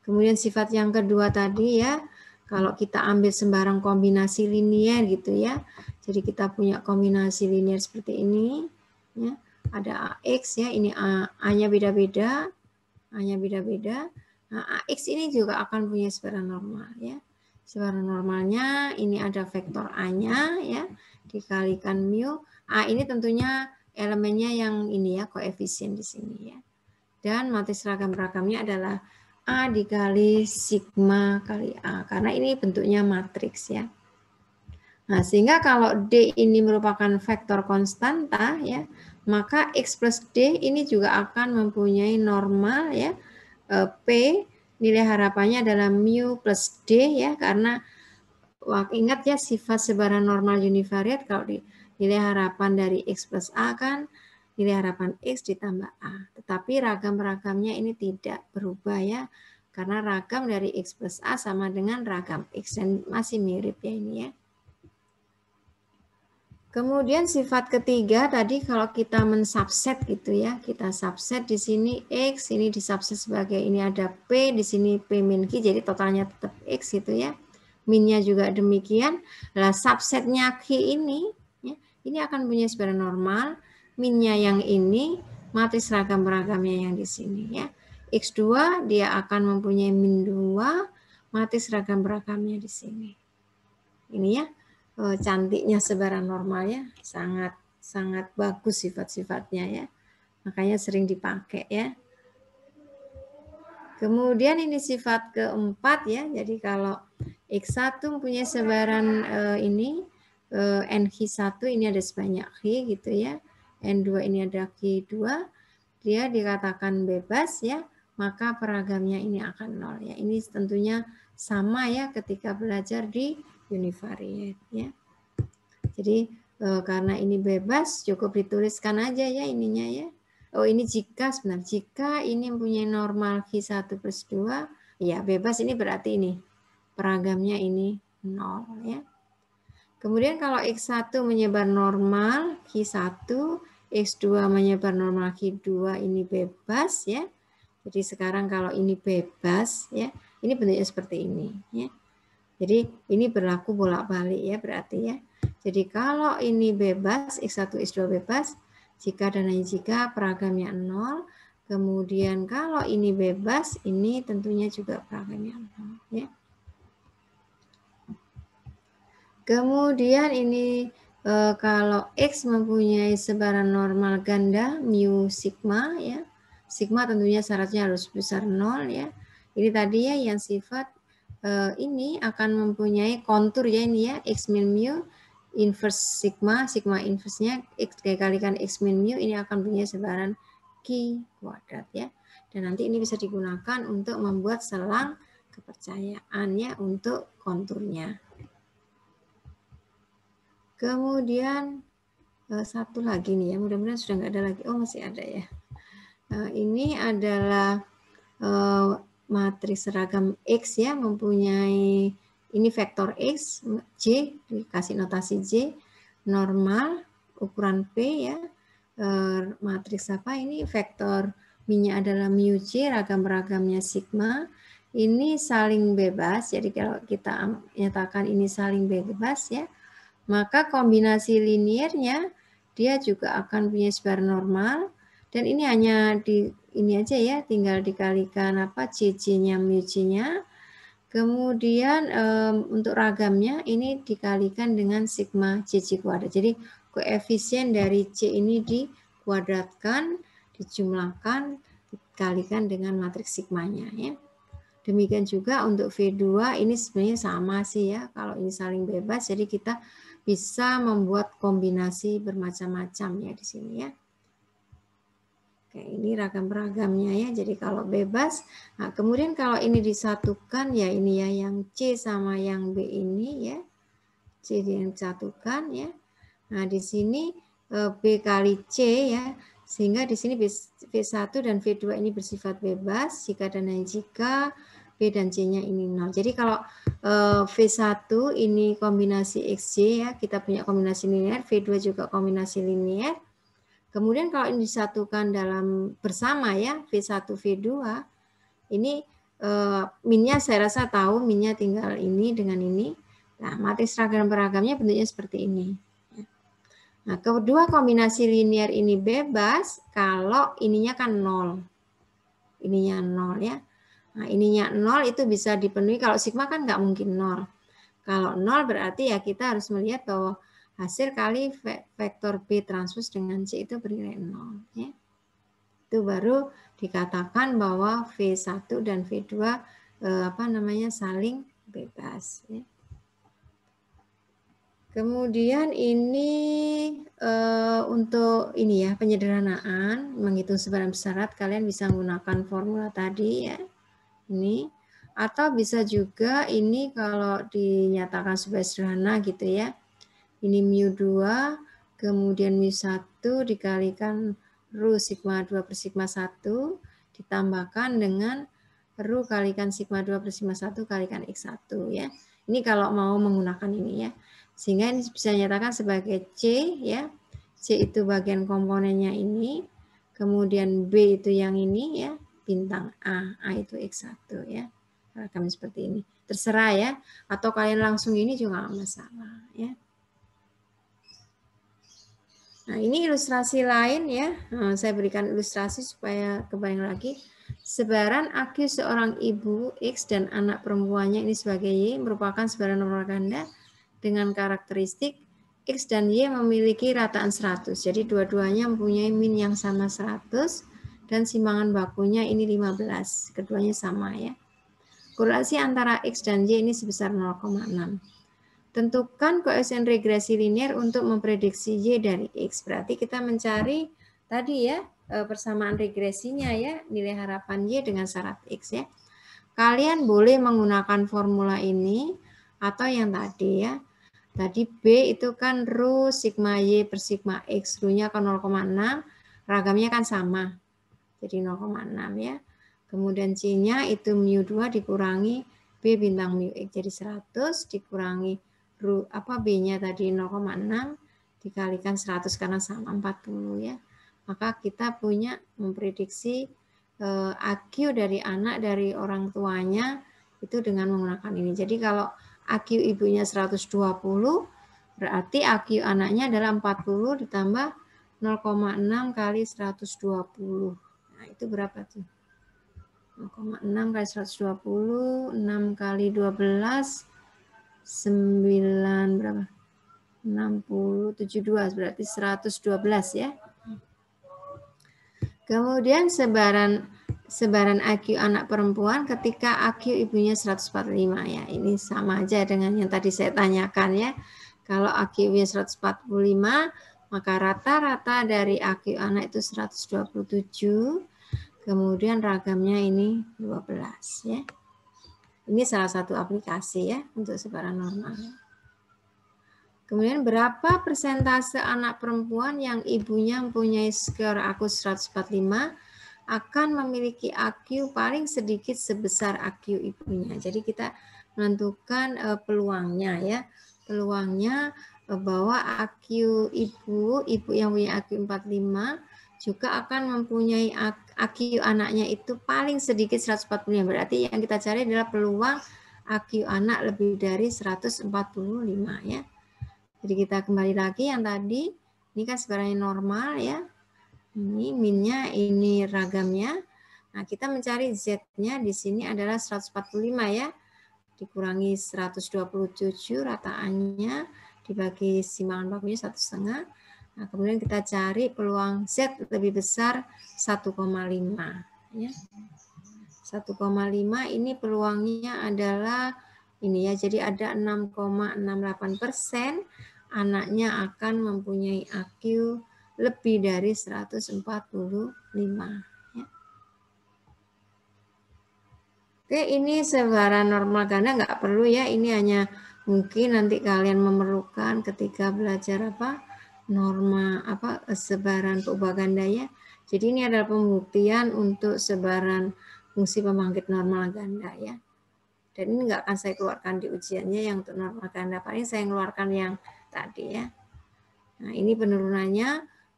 Kemudian sifat yang kedua tadi ya, kalau kita ambil sembarang kombinasi linier gitu ya, jadi kita punya kombinasi linier seperti ini ya, ada AX ya, ini A-nya beda-beda, A-nya beda-beda. Nah, AX ini juga akan punya sebaran normal ya. Sebaran normalnya ini ada vektor A-nya ya, dikalikan mu. A ini tentunya elemennya yang ini ya, koefisien di sini ya. Dan matriks ragam-ragamnya adalah A dikali sigma kali A, karena ini bentuknya matriks ya. Nah, sehingga kalau D ini merupakan vektor konstanta ya, maka X plus D ini juga akan mempunyai normal ya, P nilai harapannya adalah mu plus D ya, karena ingat ya sifat sebaran normal univariat, kalau nilai harapan dari X plus A kan nilai harapan X ditambah A. Tetapi ragam-ragamnya ini tidak berubah ya, karena ragam dari X plus A sama dengan ragam X, dan masih mirip ya ini ya. Kemudian sifat ketiga tadi kalau kita mensubset gitu ya, kita subset di sini X, ini disubset sebagai ini ada P, di sini P min Q, jadi totalnya tetap X gitu ya. Minnya juga demikian. Lah subsetnya Q ini, ya, ini akan punya sebaran normal. Minnya yang ini, matriks ragam-ragamnya yang di sini ya. X2 dia akan mempunyai min 2, matriks ragam-ragamnya di sini. Ini ya. Cantiknya sebaran normal ya, sangat bagus sifat-sifatnya ya, makanya sering dipakai ya. Kemudian ini sifat keempat ya, jadi kalau X1 punya sebaran ini NQ1 ini ada sebanyak Q gitu ya, N2 ini ada Q2, dia dikatakan bebas ya, maka peragamnya ini akan 0 ya. Ini tentunya sama ya ketika belajar di univariate ya. Jadi karena ini bebas cukup dituliskan aja ya ininya ya. Oh ini jika ini mempunyai normal Q1 plus 2, ya bebas ini berarti ini peragamnya ini 0 ya. Kemudian kalau X1 menyebar normal Q1, X2 menyebar normal Q2 ini bebas ya. Jadi sekarang kalau ini bebas ya, ini bentuknya seperti ini ya. Jadi ini berlaku bolak-balik ya berarti ya. Jadi kalau ini bebas, X1, X2 bebas, jika dan hanya jika peragamnya 0. Kemudian kalau ini bebas, ini tentunya juga peragamnya 0 ya. Kemudian ini kalau X mempunyai sebaran normal ganda mu sigma ya. Sigma tentunya syaratnya harus besar 0 ya. Ini tadi ya yang sifat ini akan mempunyai kontur ya ini ya X min mu inverse sigma, sigma inverse-nya X dikalikan X min mu ini akan punya sebaran Q kuadrat ya. Dan nanti ini bisa digunakan untuk membuat selang kepercayaan ya untuk konturnya. Kemudian satu lagi nih ya, mudah-mudahan sudah nggak ada lagi. Oh masih ada ya. Ini adalah matriks seragam X ya, mempunyai ini vektor X, J, dikasih notasi J, normal, ukuran P ya. Matriks apa ini? Vektor minyak adalah mu J, ragam-ragamnya sigma. Ini saling bebas, jadi kalau kita nyatakan ini saling bebas ya, maka kombinasi liniernya dia juga akan punya sebaran normal dan ini hanya di ini aja ya, tinggal dikalikan apa CC-nya mu C-nya. Kemudian untuk ragamnya ini dikalikan dengan sigma CC kuadrat. Jadi koefisien dari C ini dikuadratkan, dijumlahkan, dikalikan dengan matriks sigmanya ya. Demikian juga untuk V2 ini sebenarnya sama sih ya. Kalau ini saling bebas jadi kita bisa membuat kombinasi bermacam-macam ya di sini ya. Oke, ini ragam-ragamnya ya. Jadi kalau bebas, nah kemudian kalau ini disatukan ya ini ya yang C sama yang B ini ya. C yang disatukan ya. Nah, di sini B kali C ya. Sehingga di sini V1 dan V2 ini bersifat bebas jika dan hanya jika B dan C-nya ini 0. Jadi kalau V1 ini kombinasi XJ ya, kita punya kombinasi linear, V2 juga kombinasi linear. Kemudian kalau ini disatukan dalam bersama ya, V1, V2, ini minnya saya rasa tahu, minnya tinggal ini dengan ini. Nah, matriks ragam beragamnya bentuknya seperti ini. Nah, kedua kombinasi linear ini bebas kalau ininya kan 0. Ininya 0 ya. Nah, ininya 0 itu bisa dipenuhi, kalau sigma kan nggak mungkin 0. Kalau 0 berarti ya kita harus melihat bahwa hasil kali vektor B transpose dengan C itu bernilai 0. Ya. Itu baru dikatakan bahwa V1 dan V2 saling bebas. Ya. Kemudian ini untuk ini ya penyederhanaan menghitung sebaran syarat kalian bisa menggunakan formula tadi ya ini atau bisa juga ini kalau dinyatakan sebagai sederhana gitu ya ini mu2 kemudian mu1 dikalikan ru sigma 2 per sigma 1 ditambahkan dengan ru kalikan sigma 2 per sigma 1 kalikan x1 ya ini kalau mau menggunakan ini ya sehingga ini bisa dinyatakan sebagai C ya. C itu bagian komponennya ini. Kemudian B itu yang ini ya, bintang A. A itu X1 ya. Kami seperti ini. Terserah ya. Atau kalian langsung ini juga nggak masalah ya. Nah, ini ilustrasi lain ya. Nah, saya berikan ilustrasi supaya kebayang lagi. Sebaran AQ seorang ibu X dan anak perempuannya ini sebagai Y merupakan sebaran normal ganda dengan karakteristik X dan Y memiliki rataan 100. Jadi dua-duanya mempunyai min yang sama 100 dan simbangan bakunya ini 15. Keduanya sama ya. Korelasi antara X dan Y ini sebesar 0,6. Tentukan koefisien regresi linear untuk memprediksi Y dari X. Berarti kita mencari tadi ya persamaan regresinya ya, nilai harapan Y dengan syarat X ya. Kalian boleh menggunakan formula ini atau yang tadi ya. Tadi B itu kan ru sigma Y per sigma X. Ru-nya kan 0,6. Ragamnya kan sama. Jadi 0,6 ya. Kemudian C-nya itu mu2 dikurangi B bintang mu X. Jadi 100 dikurangi ru B-nya tadi 0,6 dikalikan 100 karena sama 40 ya. Maka kita punya memprediksi AQ dari anak dari orang tuanya itu dengan menggunakan ini. Jadi kalau AQ ibunya 120, berarti AQ anaknya adalah 40 ditambah 0,6 kali 120. Nah, itu berapa tuh? 0,6 kali 120, 6 kali 12, 9 berapa? 60, 72, berarti 112 ya. Kemudian sebaran AQ anak perempuan ketika AQ ibunya 145 ya. Ini sama aja dengan yang tadi saya tanyakan ya. Kalau AQ ibunya 145, maka rata-rata dari AQ anak itu 127. Kemudian ragamnya ini 12 ya. Ini salah satu aplikasi ya untuk sebaran normal. Kemudian berapa persentase anak perempuan yang ibunya mempunyai skor AQ 145 akan memiliki AQ paling sedikit sebesar AQ ibunya. Jadi kita menentukan peluangnya ya. Peluangnya bahwa AQ ibu yang punya AQ 45 juga akan mempunyai AQ anaknya itu paling sedikit 145. Berarti yang kita cari adalah peluang AQ anak lebih dari 145 ya. Jadi kita kembali lagi yang tadi, ini kan sebenarnya normal ya. Ini minnya, ini ragamnya. Nah, kita mencari Z-nya di sini adalah 145 ya. Dikurangi 127 rataannya, dibagi simbangan bakunya 1,5. Nah, kemudian kita cari peluang Z lebih besar 1,5 ya. 1,5 ini peluangnya adalah ini ya, jadi ada 6,68% anaknya akan mempunyai AQ lebih dari 145 ya. Oke, ini sebaran normal ganda nggak perlu ya, ini hanya mungkin nanti kalian memerlukan ketika belajar norma sebaran peubah ganda ya. Jadi ini adalah pembuktian untuk sebaran fungsi pembangkit normal ganda ya. Dan ini nggak akan saya keluarkan di ujiannya yang untuk normal ganda, paling saya keluarkan yang tadi ya. Nah, ini penurunannya.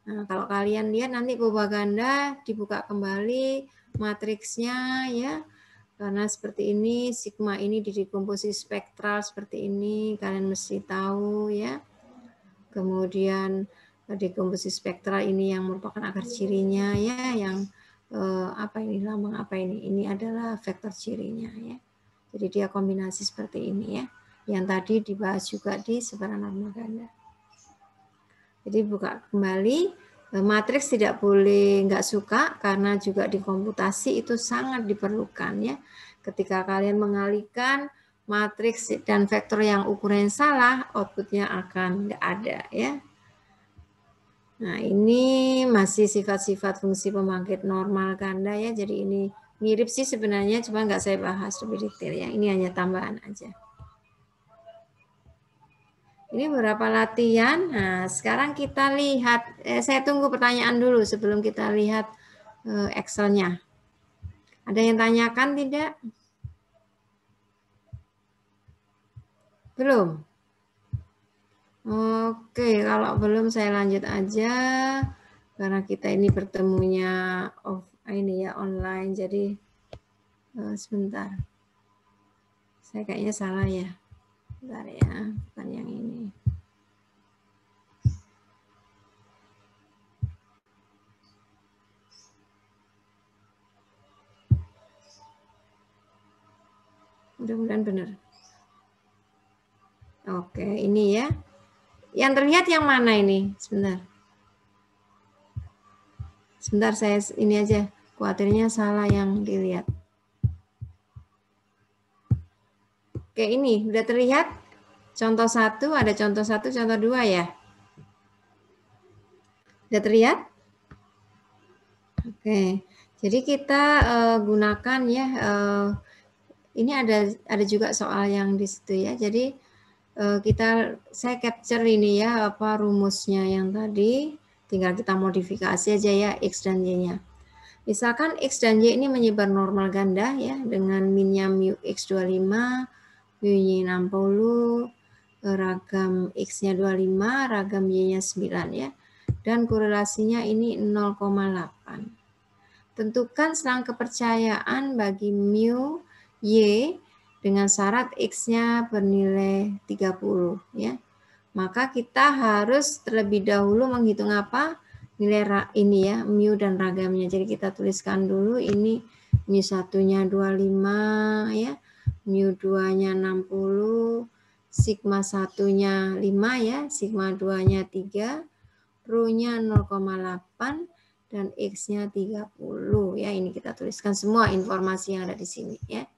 Nah, kalau kalian lihat nanti peubah ganda dibuka kembali matriksnya ya. Karena seperti ini, sigma ini didekomposisi spektral seperti ini, kalian mesti tahu ya. Kemudian dekomposisi spektral ini yang merupakan akar cirinya ya, yang lambang apa ini? Ini adalah vektor cirinya ya. Jadi dia kombinasi seperti ini ya. Yang tadi dibahas juga di sebaran normal ganda. Jadi buka kembali, matriks tidak boleh nggak suka karena juga di komputasi itu sangat diperlukan ya. Ketika kalian mengalihkan matriks dan vektor yang ukurannya salah, outputnya akan nggak ada ya. Nah, ini masih sifat-sifat fungsi pembangkit normal ganda ya. Jadi ini mirip sih sebenarnya, cuma nggak saya bahas lebih detail ya. Ini hanya tambahan aja. Ini beberapa latihan. Nah, sekarang kita lihat. Saya tunggu pertanyaan dulu sebelum kita lihat Excel-nya. Ada yang tanyakan tidak? Belum? Oke, kalau belum saya lanjut aja. Karena kita ini bertemunya online, jadi sebentar. Saya kayaknya salah ya. Bentar ya, bukan yang ini. Mudah-mudahan benar. Oke, ini ya. Yang terlihat yang mana ini? Sebentar. Sebentar, saya ini aja. Khawatirnya salah yang dilihat. Oke, ini udah terlihat. Contoh 1, ada contoh 1, contoh 2 ya. Udah terlihat? Oke. Jadi kita gunakan ya. Ini ada juga soal yang di situ ya. Jadi saya capture ini ya rumusnya yang tadi. Tinggal kita modifikasi aja ya X dan Y-nya. Misalkan X dan Y ini menyebar normal ganda ya dengan minnya mu X25, mu-nya 60, ragam X-nya 25, ragam Y-nya 9 ya. Dan korelasinya ini 0,8. Tentukan selang kepercayaan bagi mu Y dengan syarat X-nya bernilai 30 ya. Maka kita harus terlebih dahulu menghitung apa? Nilai ini ya, mu dan ragamnya. Jadi kita tuliskan dulu ini mu 1-nya 25 ya, mu 2-nya 60, sigma 1-nya 5 ya, sigma 2-nya 3, rho-nya 0,8 dan X-nya 30 ya. Ini kita tuliskan semua informasi yang ada di sini ya.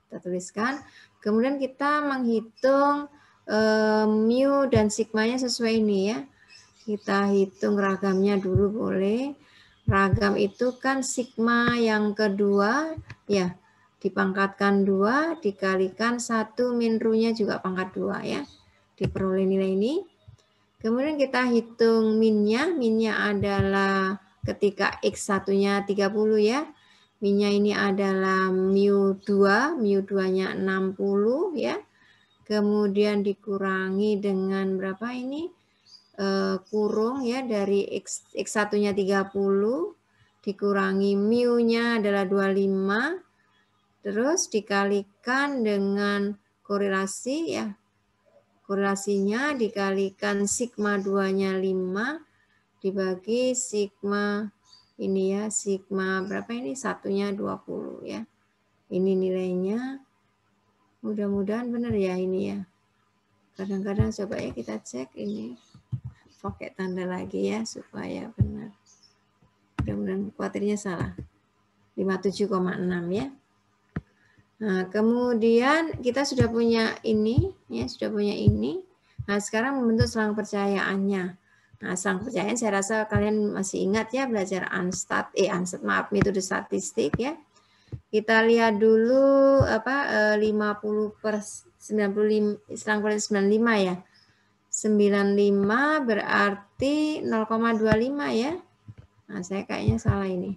Kita tuliskan. Kemudian kita menghitung mu dan sigmanya sesuai ini ya. Kita hitung ragamnya dulu boleh. Ragam itu kan sigma yang kedua ya, dipangkatkan 2 dikalikan 1 min rho-nya juga pangkat 2 ya. Diperoleh nilai ini. Kemudian kita hitung minnya. Minnya adalah ketika X 1-nya 30 ya. Minnya ini adalah mu 2, mu 2-nya 60 ya. Kemudian dikurangi dengan berapa ini? Kurung ya dari X1-nya 30 dikurangi mu-nya adalah 25 terus dikalikan dengan korelasi ya. Korelasinya dikalikan sigma 2-nya 5 dibagi sigma ini ya, sigma berapa ini? 1-nya 20 ya. Ini nilainya. Mudah-mudahan benar ya ini ya. Kadang-kadang coba ya kita cek ini. Pakai tanda lagi ya supaya benar. Mudah-mudahan kuatirnya salah. 57,6 ya. Nah, kemudian kita sudah punya ini ya, sudah punya ini. Nah, sekarang membentuk selang percayaannya. Nah, selang percayaan saya rasa kalian masih ingat ya belajar metode statistik ya. Kita lihat dulu apa 50/95 selang percayaan 95 ya. 95 berarti 0,25 ya. Nah, saya kayaknya salah ini.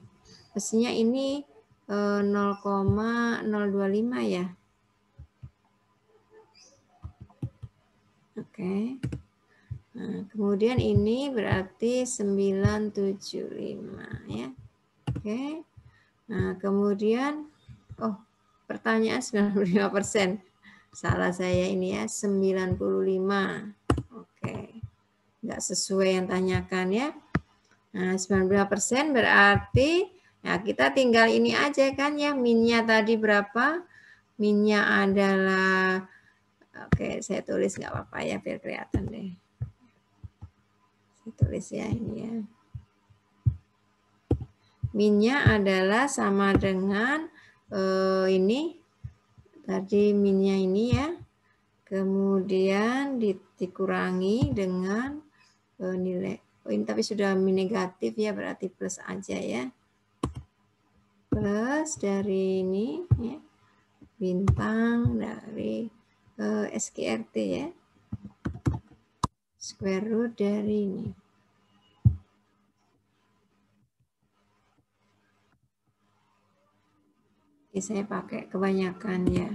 Mestinya ini 0,025 ya. Oke. Nah, kemudian ini berarti 975 ya. Oke. Nah, kemudian pertanyaan 95%. Salah saya ini ya, 95. Oke. Enggak sesuai yang tanyakan ya. Nah, 95% berarti ya kita tinggal ini aja kan ya, minnya tadi berapa? Minnya adalah saya tulis nggak apa-apa ya biar kelihatan deh. Saya tulis ya ini ya. Minnya adalah sama dengan ini tadi minnya ini ya. Kemudian dikurangi dengan nilai ini tapi sudah negatif ya, berarti plus aja ya. Plus dari ini ya. Bintang dari SQRT ya. Square root dari ini. Ini saya pakai kebanyakan ya.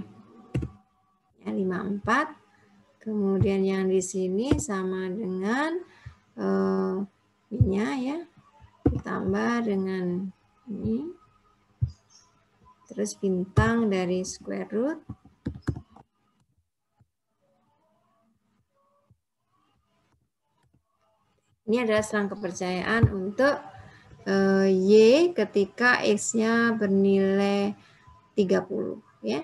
54. Kemudian yang di sini sama dengan minnya ya. Ditambah dengan ini. Terus bintang dari square root. Ini adalah selang kepercayaan untuk Y ketika X-nya bernilai 30 ya.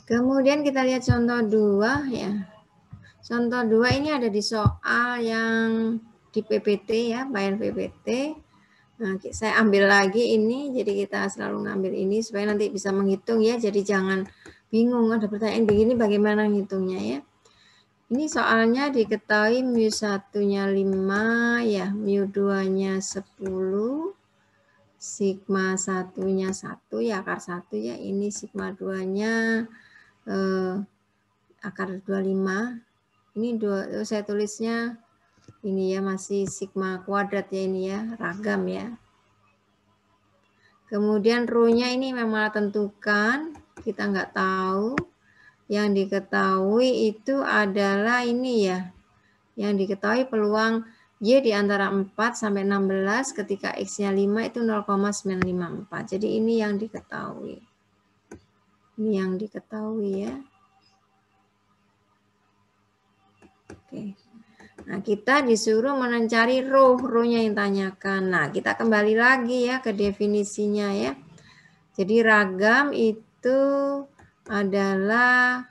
Kemudian kita lihat contoh 2 ya. Contoh 2 ini ada di soal yang di PPT ya, bayar PPT. Nah, saya ambil lagi ini, jadi kita selalu ngambil ini supaya nanti bisa menghitung ya. Jadi jangan bingung ada pertanyaan begini bagaimana ngitungnya ya. Ini soalnya diketahui mu 1-nya 5 ya, mu 2-nya 10, sigma 1-nya 1 ya, akar 1 ya. Ini sigma 2-nya akar 25. Ini saya tulisnya ini ya, masih sigma kuadrat ya ini ya, ragam ya. Kemudian rho-nya ini memang tentukan, kita nggak tahu. Yang diketahui itu adalah ini ya. Yang diketahui peluang Y di antara 4 sampai 16 ketika X-nya 5 itu 0,954. Jadi ini yang diketahui. Ini yang diketahui ya. Oke. Nah, kita disuruh mencari row-nya yang tanyakan. Nah, kita kembali lagi ya ke definisinya ya. Jadi ragam itu adalah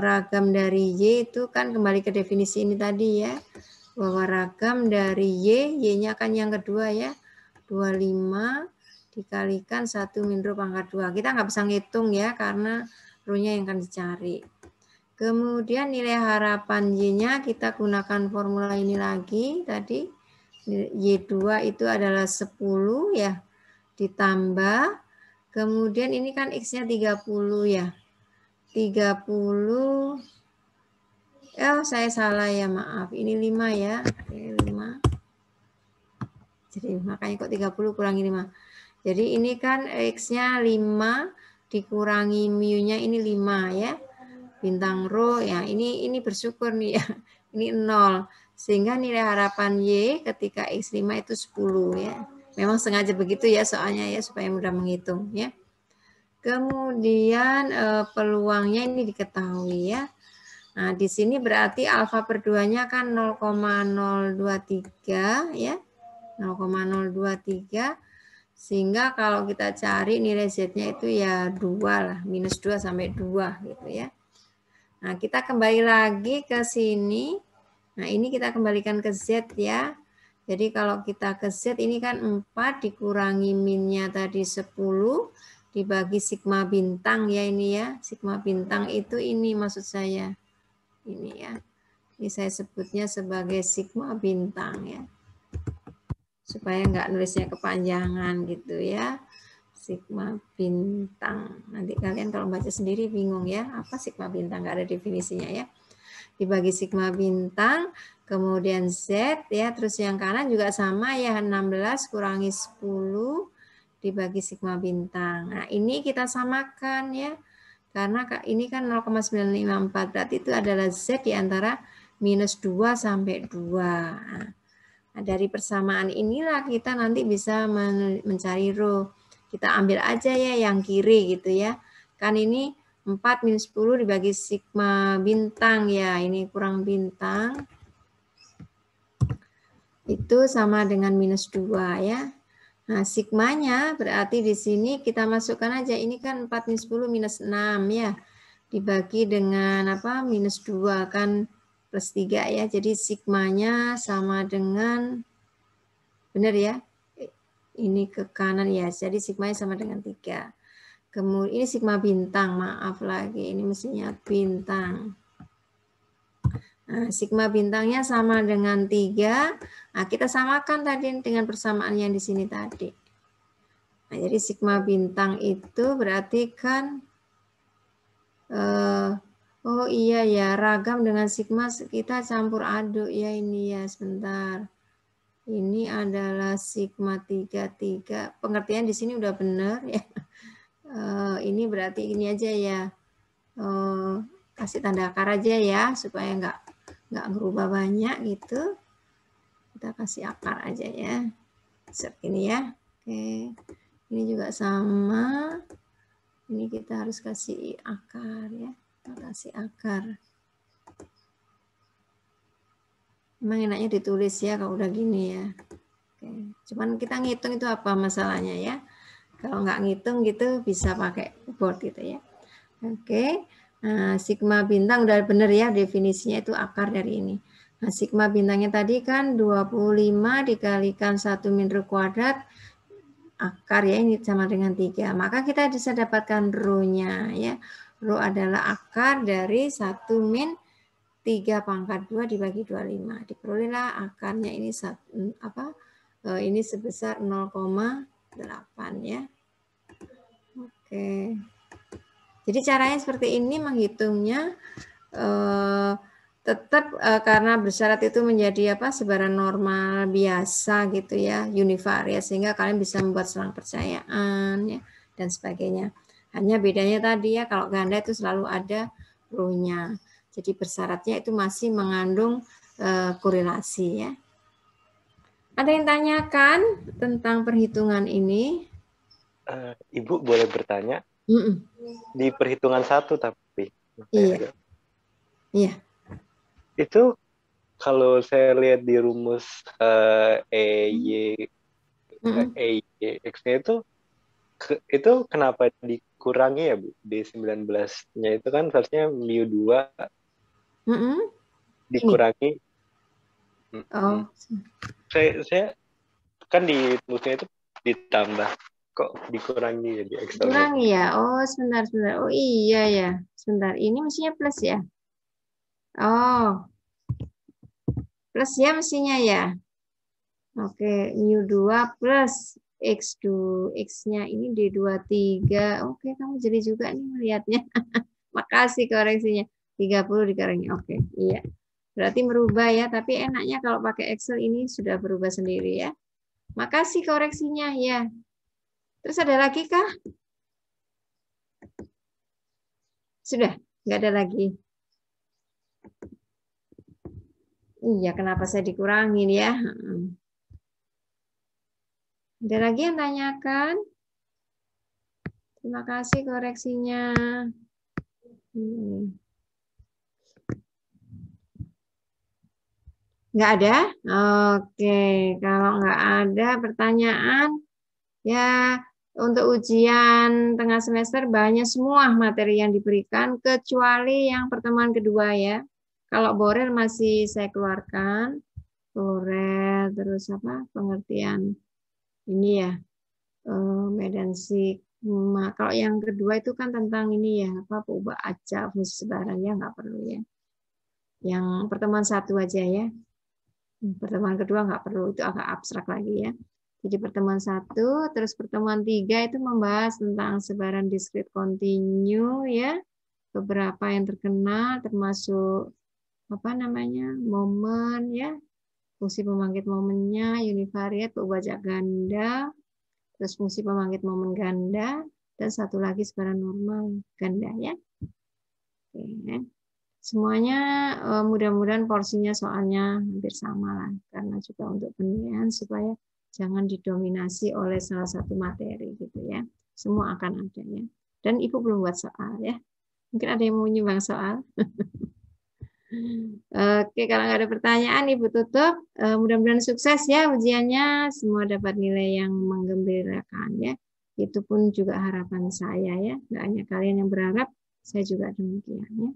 ragam dari Y itu kan kembali ke definisi ini tadi ya. Bahwa ragam dari Y-nya kan yang kedua ya. 25 dikalikan 1 min rho pangkat 2. Kita nggak bisa ngitung ya karena row-nya yang akan dicari. Kemudian nilai harapan Y-nya kita gunakan formula ini lagi tadi. Y2 itu adalah 10 ya. Ditambah. Kemudian ini kan X-nya 30 ya. 30. Oh, saya salah ya, maaf. Ini 5 ya. Oke, 5. Jadi makanya kok 30 kurangi 5. Jadi ini kan X-nya 5 dikurangi mu-nya ini 5 ya. Bintang rho ya, ini bersyukur nih ya. Ini 0. Sehingga nilai harapan Y ketika X5 itu 10 ya. Memang sengaja begitu ya soalnya ya supaya mudah menghitung ya. Kemudian peluangnya ini diketahui ya. Nah, di sini berarti alfa per 2-nya kan 0,023 ya. 0,023 sehingga kalau kita cari nilai Z-nya itu ya 2 lah, minus 2 sampai 2 gitu ya. Nah, kita kembali lagi ke sini. Nah, ini kita kembalikan ke Z ya. Jadi kalau kita ke Z ini kan 4 dikurangi minnya tadi 10 dibagi sigma bintang ya ini ya. Sigma bintang itu ini maksud saya. Ini ya. Ini saya sebutnya sebagai sigma bintang ya. Supaya nggak nulisnya kepanjangan gitu ya. Sigma bintang. Nanti kalian kalau baca sendiri bingung ya. Apa sigma bintang? Nggak ada definisinya ya. Dibagi sigma bintang. Kemudian Z ya. Terus yang kanan juga sama ya. 16 kurangi 10 dibagi sigma bintang. Nah ini kita samakan ya. Karena ini kan 0,954. Berarti itu adalah Z di antara minus 2 sampai 2. Nah, dari persamaan inilah kita nanti bisa mencari rho. Kita ambil aja ya yang kiri gitu ya. Kan ini 4 minus 10 dibagi sigma bintang ya. Ini kurang bintang. Itu sama dengan minus 2 ya. Nah, sigmanya berarti di sini kita masukkan aja. Ini kan 4 minus 10 minus 6 ya. Dibagi dengan apa? Minus 2 kan plus 3 ya. Jadi sigmanya sama dengan, benar ya? Ini ke kanan ya. Jadi sigmanya sama dengan 3. Kemudian ini sigma bintang. Maaf lagi. Ini mestinya bintang. Nah, sigma bintangnya sama dengan 3. Nah, kita samakan tadi dengan persamaan yang di sini tadi. Nah, jadi sigma bintang itu berarti kan oh iya ya, ragam dengan sigma kita campur aduk ya ini ya, sebentar. Ini adalah sigma 33. Pengertian di sini udah benar ya. Ini berarti ini aja ya. Kasih tanda akar aja ya supaya nggak berubah banyak gitu. Kita kasih akar aja ya. Seperti ini ya. Oke. Ini juga sama. Ini kita harus kasih akar ya. Kita kasih akar. Memang enaknya ditulis ya kalau udah gini ya. Oke. Cuman kita ngitung itu apa masalahnya ya. Kalau nggak ngitung gitu bisa pakai board gitu ya. Oke. Nah, sigma bintang udah bener ya definisinya itu akar dari ini. Nah, sigma bintangnya tadi kan 25 dikalikan 1 min rho kuadrat. Akar ya ini sama dengan 3. Maka kita bisa dapatkan rho-nya ya. Rho adalah akar dari 1 min 3 pangkat 2 dibagi 25. Diperolehlah akarnya ini ini sebesar 0,8 ya. Oke. Jadi caranya seperti ini menghitungnya tetap karena bersyarat itu menjadi sebaran normal biasa gitu ya, univariat, sehingga kalian bisa membuat selang percayaan ya dan sebagainya. Hanya bedanya tadi ya, kalau ganda itu selalu ada rho-nya. Jadi bersyaratnya itu masih mengandung korelasi ya. Ada yang tanyakan tentang perhitungan ini? Ibu boleh bertanya? Di perhitungan 1 tapi. Iya. Iya. Itu kalau saya lihat di rumus EY X-nya itu kenapa dikurangi ya Bu? D19-nya itu kan seharusnya mu2 dikurangi. Oh. Saya kan di rumusnya itu ditambah, kok dikurangi ya di Excel? Dikurangi ya? Oh, sebentar. Oh iya ya. Sebentar, ini mestinya plus ya? Oh. Plus ya mestinya ya? Oke, mu2 plus X2, X-nya ini D23. Oke, kamu jadi juga nih melihatnya. Makasih koreksinya. 30 dikurangi. Oke, iya. Berarti merubah ya, tapi enaknya kalau pakai Excel ini sudah berubah sendiri ya. Makasih koreksinya ya. Terus ada lagi kah? Sudah, nggak ada lagi. Iya, kenapa saya dikurangin ya? Ada lagi yang tanyakan? Terima kasih koreksinya. Nggak ada? Oke, kalau nggak ada pertanyaan, ya untuk ujian tengah semester banyak semua materi yang diberikan, kecuali yang pertemuan kedua ya. Kalau Borel masih saya keluarkan, Borel, terus apa pengertian ini ya, Medan Sigma. Kalau yang kedua itu kan tentang ini ya, apa peubah acak, fungsi sebaran ya nggak perlu ya. Yang pertemuan 1 aja ya. Pertemuan kedua nggak perlu, itu agak abstrak lagi ya. Jadi pertemuan 1, terus pertemuan 3 itu membahas tentang sebaran diskrit kontinu ya. Beberapa yang terkenal termasuk apa namanya? Momen ya. Fungsi pembangkit momennya, univariat, peubajak ganda, terus fungsi pembangkit momen ganda, dan satu lagi sebaran normal ganda ya. Oke. Semuanya mudah-mudahan porsinya soalnya hampir sama lah, karena juga untuk penilaian supaya jangan didominasi oleh salah satu materi gitu ya. Semua akan ada ya. Dan Ibu belum buat soal ya. Mungkin ada yang mau menyumbang soal. Oke, kalau nggak ada pertanyaan Ibu tutup. Mudah-mudahan sukses ya ujiannya, semua dapat nilai yang menggembirakan ya. Itu pun juga harapan saya ya. Nggak hanya kalian yang berharap, saya juga demikian ya.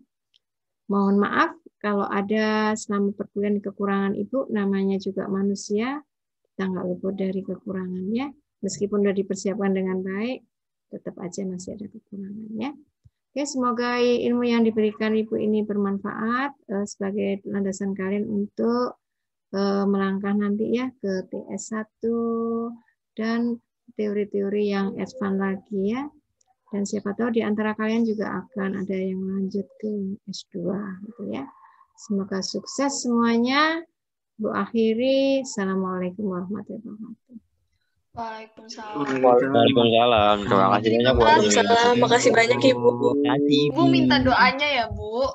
Mohon maaf kalau ada selama perkuliahan kekurangan Ibu, namanya juga manusia, kita nggak luput dari kekurangannya. Meskipun sudah dipersiapkan dengan baik, tetap aja masih ada kekurangannya. Oke, semoga ilmu yang diberikan Ibu ini bermanfaat sebagai landasan kalian untuk melangkah nanti ya ke TS1 dan teori-teori yang advance lagi ya. Dan siapa tahu di antara kalian juga akan ada yang lanjut ke S2 gitu ya. Semoga sukses semuanya. Bu akhiri. Assalamualaikum warahmatullahi wabarakatuh. Waalaikumsalam. Waalaikumsalam. Terima kasih banyak Bu. Waalaikumsalam. Makasih banyak Ibu. Terima kasih, Ibu minta doanya ya Bu.